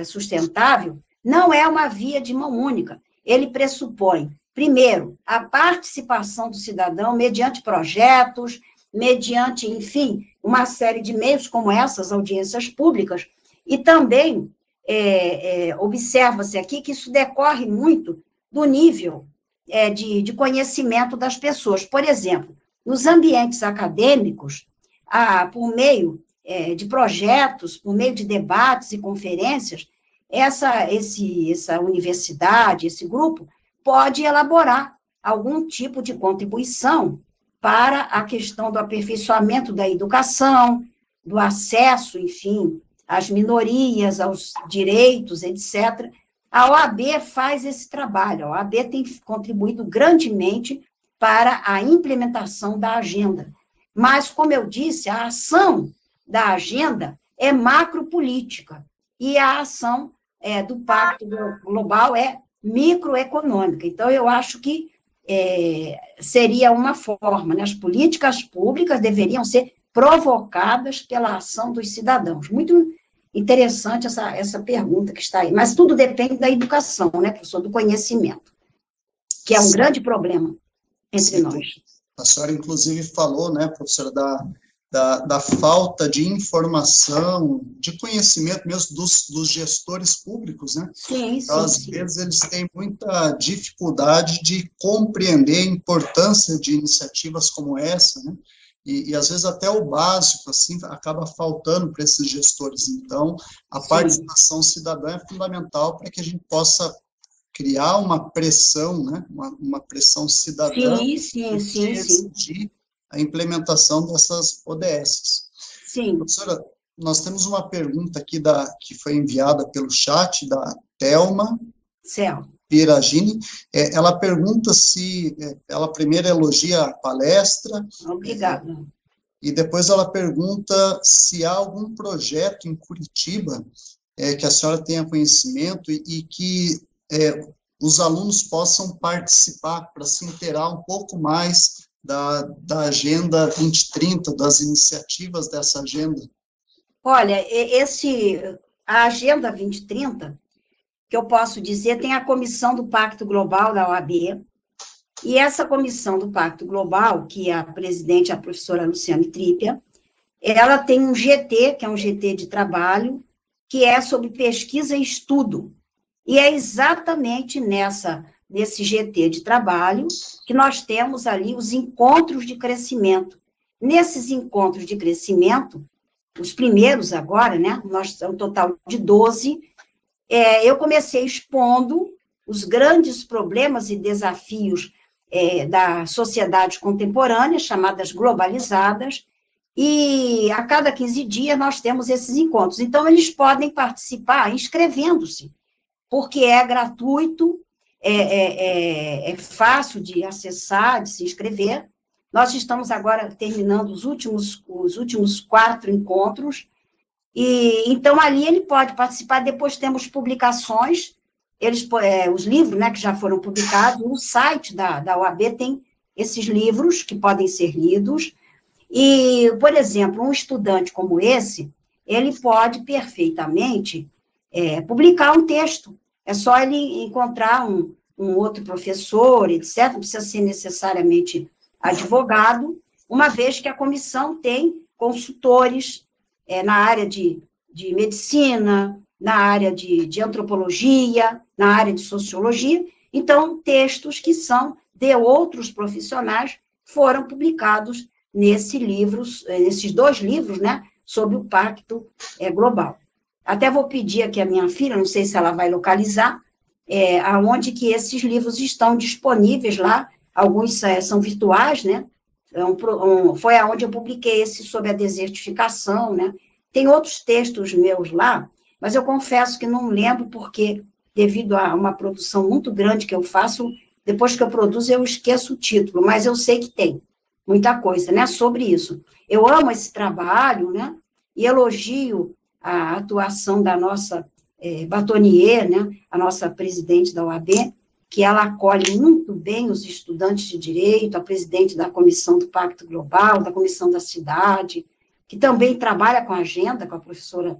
sustentável não é uma via de mão única. Ele pressupõe, primeiro, a participação do cidadão mediante projetos, mediante, enfim, uma série de meios como essas audiências públicas, e também observa-se aqui que isso decorre muito do nível de conhecimento das pessoas. Por exemplo, nos ambientes acadêmicos, por meio de projetos, por meio de debates e conferências, essa universidade, esse grupo, pode elaborar algum tipo de contribuição para a questão do aperfeiçoamento da educação, do acesso, enfim, às minorias, aos direitos, etc., a OAB faz esse trabalho. A OAB tem contribuído grandemente para a implementação da agenda. Mas, como eu disse, a ação da agenda é macropolítica e a ação do Pacto Global é microeconômica. Então, eu acho que seria uma forma, né? As políticas públicas deveriam ser provocadas pela ação dos cidadãos. Muito interessante essa pergunta que está aí. Mas tudo depende da educação, né, professor, do conhecimento, que é um grande problema entre nós. A senhora, inclusive, falou, né, professora, da falta de informação, de conhecimento mesmo dos gestores públicos, né? Sim, então, às vezes, eles têm muita dificuldade de compreender a importância de iniciativas como essa, né? E às vezes, até o básico, assim, acaba faltando para esses gestores. Então, a participação cidadã é fundamental para que a gente possa criar uma pressão, né? Uma pressão cidadã sim. exigir a implementação dessas ODS. Sim. Professora, nós temos uma pergunta aqui que foi enviada pelo chat, da Thelma Piragini. Ela pergunta se, ela primeiro elogia a palestra. Obrigada. E depois ela pergunta se há algum projeto em Curitiba que a senhora tenha conhecimento e que os alunos possam participar para se inteirar um pouco mais da Agenda 2030, das iniciativas dessa agenda. Olha, a Agenda 2030, que eu posso dizer, tem a Comissão do Pacto Global da OAB, e essa Comissão do Pacto Global, que a presidente é a professora Luciane Trípia, ela tem um GT, que é um GT de trabalho, que é sobre pesquisa e estudo, e é exatamente nesse GT de trabalho que nós temos ali os encontros de crescimento. Nesses encontros de crescimento, os primeiros agora, né, nós temos um total de 12, eu comecei expondo os grandes problemas e desafios da sociedade contemporânea, chamadas globalizadas, e a cada 15 dias nós temos esses encontros. Então, eles podem participar inscrevendo-se, porque é gratuito, é fácil de acessar, de se inscrever. Nós estamos agora terminando os últimos 4 encontros, e então ali ele pode participar. Depois temos publicações, os livros, né, que já foram publicados, no site da OAB tem esses livros que podem ser lidos, e, por exemplo, um estudante como esse, ele pode perfeitamente publicar um texto. É só ele encontrar um outro professor, etc., não precisa ser necessariamente advogado, uma vez que a comissão tem consultores na área de medicina, na área de antropologia, na área de sociologia. Então, textos que são de outros profissionais foram publicados nesses 2 livros, né, sobre o Pacto Global. Até vou pedir aqui a minha filha, não sei se ela vai localizar, aonde que esses livros estão disponíveis lá, alguns são virtuais, né? Foi aonde eu publiquei esse sobre a desertificação, né? Tem outros textos meus lá, mas eu confesso que não lembro, porque, devido a uma produção muito grande que eu faço, depois que eu produzo, eu esqueço o título, mas eu sei que tem muita coisa, né, sobre isso. Eu amo esse trabalho, né, e elogio a atuação da nossa Batonier, né, a nossa presidente da OAB, que ela acolhe muito bem os estudantes de direito, a presidente da Comissão do Pacto Global, da Comissão da Cidade, que também trabalha com a agenda, com a professora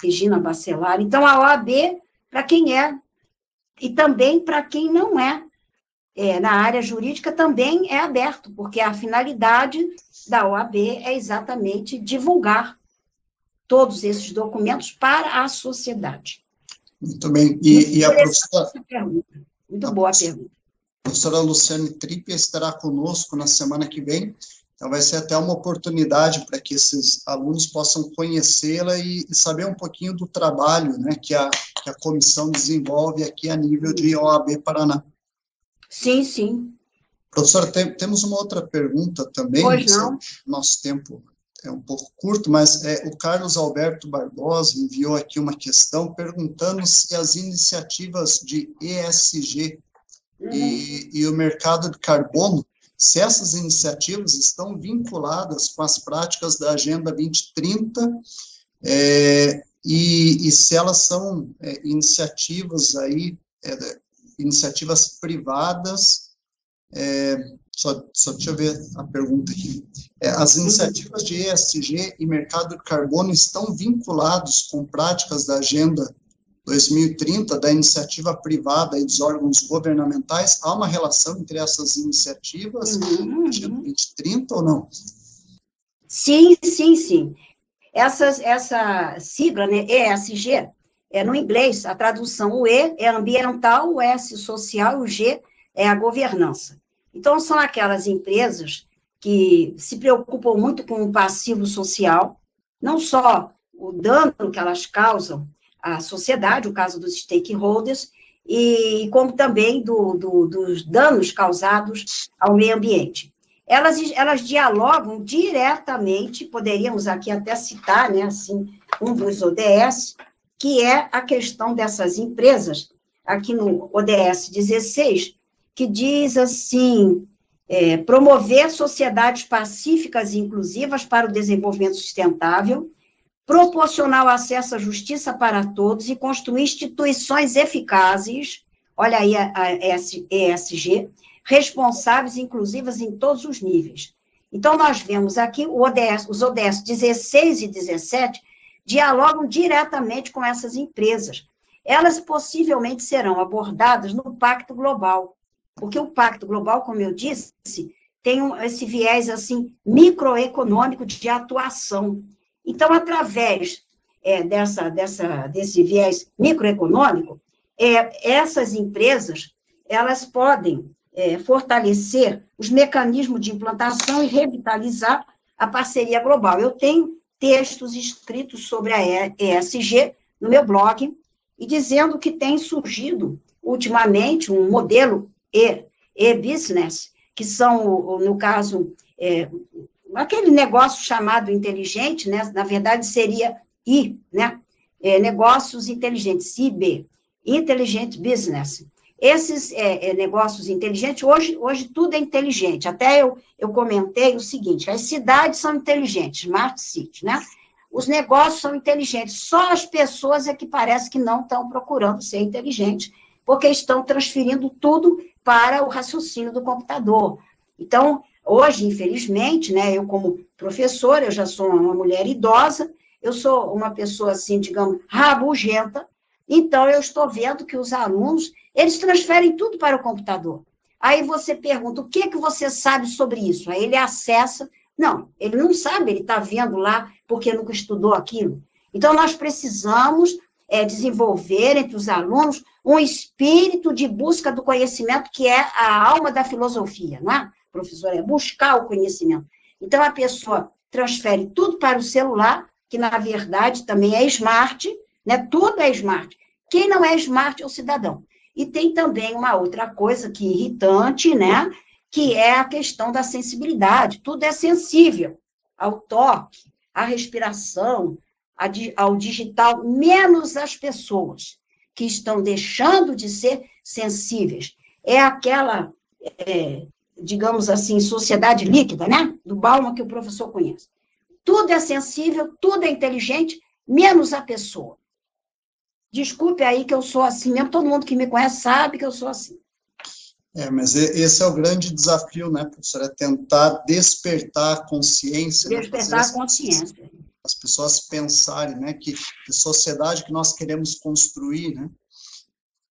Regina Bacelar. Então, a OAB, para quem é, e também para quem não é, na área jurídica, também é aberto, porque a finalidade da OAB é exatamente divulgar todos esses documentos para a sociedade. Muito bem. E a professora... Muito boa a pergunta. A professora Luciane Trípia estará conosco na semana que vem. Então, vai ser até uma oportunidade para que esses alunos possam conhecê-la e saber um pouquinho do trabalho, né, que a comissão desenvolve aqui a nível de OAB Paraná. Sim, sim. Professora, temos uma outra pergunta também. Pois não. Nosso tempo é um pouco curto, mas o Carlos Alberto Barbosa enviou aqui uma questão perguntando se as iniciativas de ESG e o mercado de carbono, se essas iniciativas estão vinculadas com as práticas da Agenda 2030, e se elas são iniciativas aí, iniciativas privadas, só deixa eu ver a pergunta aqui. As iniciativas de ESG e mercado de carbono estão vinculados com práticas da Agenda 2030, da iniciativa privada e dos órgãos governamentais? Há uma relação entre essas iniciativas e Agenda 2030 ou não? Sim, sim, sim. Essa sigla, né, ESG, no inglês, a tradução, o E é ambiental, o S social, o G é a governança. Então, são aquelas empresas que se preocupam muito com o passivo social, não só o dano que elas causam à sociedade, o caso dos stakeholders, e como também dos danos causados ao meio ambiente. Elas dialogam diretamente, poderíamos aqui até citar, né, assim, um dos ODS, que é a questão dessas empresas, aqui no ODS 16, que diz assim, promover sociedades pacíficas e inclusivas para o desenvolvimento sustentável, proporcionar o acesso à justiça para todos e construir instituições eficazes, olha aí a ESG, responsáveis e inclusivas em todos os níveis. Então, nós vemos aqui os ODS 16 e 17 dialogam diretamente com essas empresas. Elas possivelmente serão abordadas no Pacto Global, porque o Pacto Global, como eu disse, tem esse viés, assim, microeconômico de atuação. Então, através desse viés microeconômico, essas empresas, elas podem fortalecer os mecanismos de implantação e revitalizar a parceria global. Eu tenho textos escritos sobre a ESG no meu blog, e dizendo que tem surgido, ultimamente, um modelo e-business, que são, no caso, aquele negócio chamado inteligente, né? Na verdade, seria né? Negócios inteligentes, IB, Intelligent Business. Esses negócios inteligentes, hoje tudo é inteligente. Até eu comentei o seguinte, as cidades são inteligentes, Smart Cities, né? Os negócios são inteligentes, só as pessoas é que parece que não estão procurando ser inteligentes, porque estão transferindo tudo para o raciocínio do computador. Então, hoje, infelizmente, né, eu como professora, eu já sou uma mulher idosa, eu sou uma pessoa, assim, digamos, rabugenta, então eu estou vendo que os alunos, eles transferem tudo para o computador. Aí você pergunta, o que você sabe sobre isso? Aí ele acessa, não, ele não sabe, ele está vendo lá porque nunca estudou aquilo. Então, nós precisamos desenvolver entre os alunos um espírito de busca do conhecimento, que é a alma da filosofia, não é, professor? É buscar o conhecimento. Então, a pessoa transfere tudo para o celular, que, na verdade, também é smart, né? Tudo é smart. Quem não é smart é o cidadão. E tem também uma outra coisa que é irritante, né? Que é a questão da sensibilidade. Tudo é sensível ao toque, à respiração, ao digital, menos as pessoas que estão deixando de ser sensíveis. É aquela, digamos assim, sociedade líquida, né? Do Bauman, que o professor conhece. Tudo é sensível, tudo é inteligente, menos a pessoa. Desculpe aí que eu sou assim mesmo, todo mundo que me conhece sabe que eu sou assim. Mas esse é o grande desafio, né, professora? É tentar despertar a consciência. Despertar a consciência. As pessoas pensarem, né, que sociedade que nós queremos construir, né?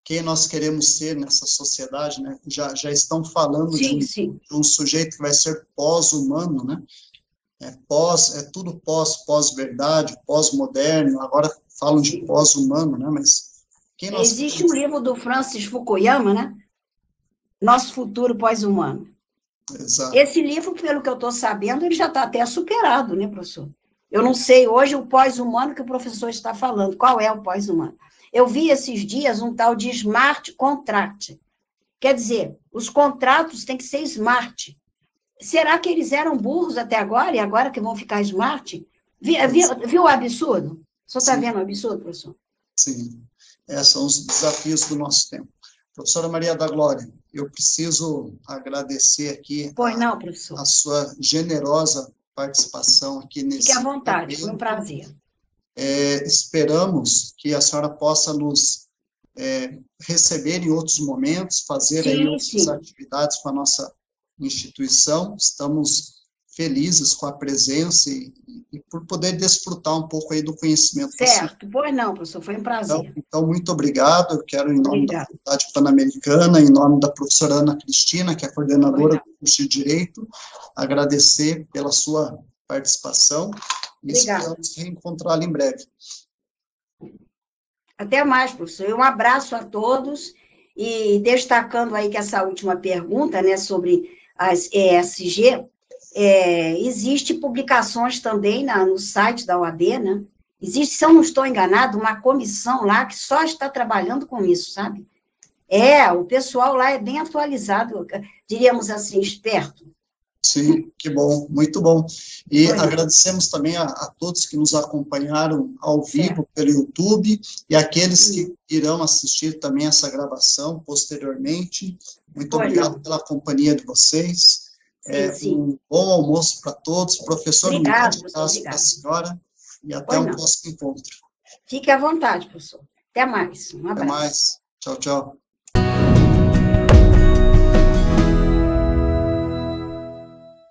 Quem nós queremos ser nessa sociedade, né? Já estão falando de um sujeito que vai ser pós-humano, né? Tudo pós-verdade, pós-moderno, agora falam de pós-humano, né? Mas quem nós Existe um livro do Francis Fukuyama, né? Nosso Futuro Pós-Humano. Exato. Esse livro, pelo que eu estou sabendo, ele já está até superado, né, professor? Eu não sei hoje o pós-humano que o professor está falando. Qual é o pós-humano? Eu vi esses dias um tal de smart contract. Quer dizer, os contratos têm que ser smart. será que eles eram burros até agora, e agora que vão ficar smart? Viu o absurdo? O senhor está vendo o absurdo, professor? Sim, esses são os desafios do nosso tempo. Professora Maria da Glória, eu preciso agradecer aqui a sua generosa participação aqui nesse Fique à vontade, evento. foi um prazer. Esperamos que a senhora possa nos receber em outros momentos, fazer aí outras atividades com a nossa instituição. Estamos felizes com a presença e por poder desfrutar um pouco aí do conhecimento. Certo, pois não, professor, foi um prazer. Então, muito obrigado. Eu quero, em nome da Faculdade Pan-Americana, em nome da professora Ana Cristina, que é a coordenadora do curso de Direito, agradecer pela sua participação e esperamos reencontrá-la em breve. Até mais, professor. Um abraço a todos e destacando aí que essa última pergunta, né, sobre as ESG, existe publicações também no site da OAB, né? Existe, se eu não estou enganado, uma comissão lá que só está trabalhando com isso, sabe? O pessoal lá é bem atualizado, diríamos assim, esperto. Sim, que bom, muito bom. E agradecemos também a todos que nos acompanharam ao vivo pelo YouTube e aqueles que irão assistir também essa gravação posteriormente. Muito obrigado pela companhia de vocês. Um bom almoço para todos. Professor, um grande abraço para a senhora e até um próximo encontro. Fique à vontade, professor. Até mais. Um abraço. Até mais. Tchau, tchau.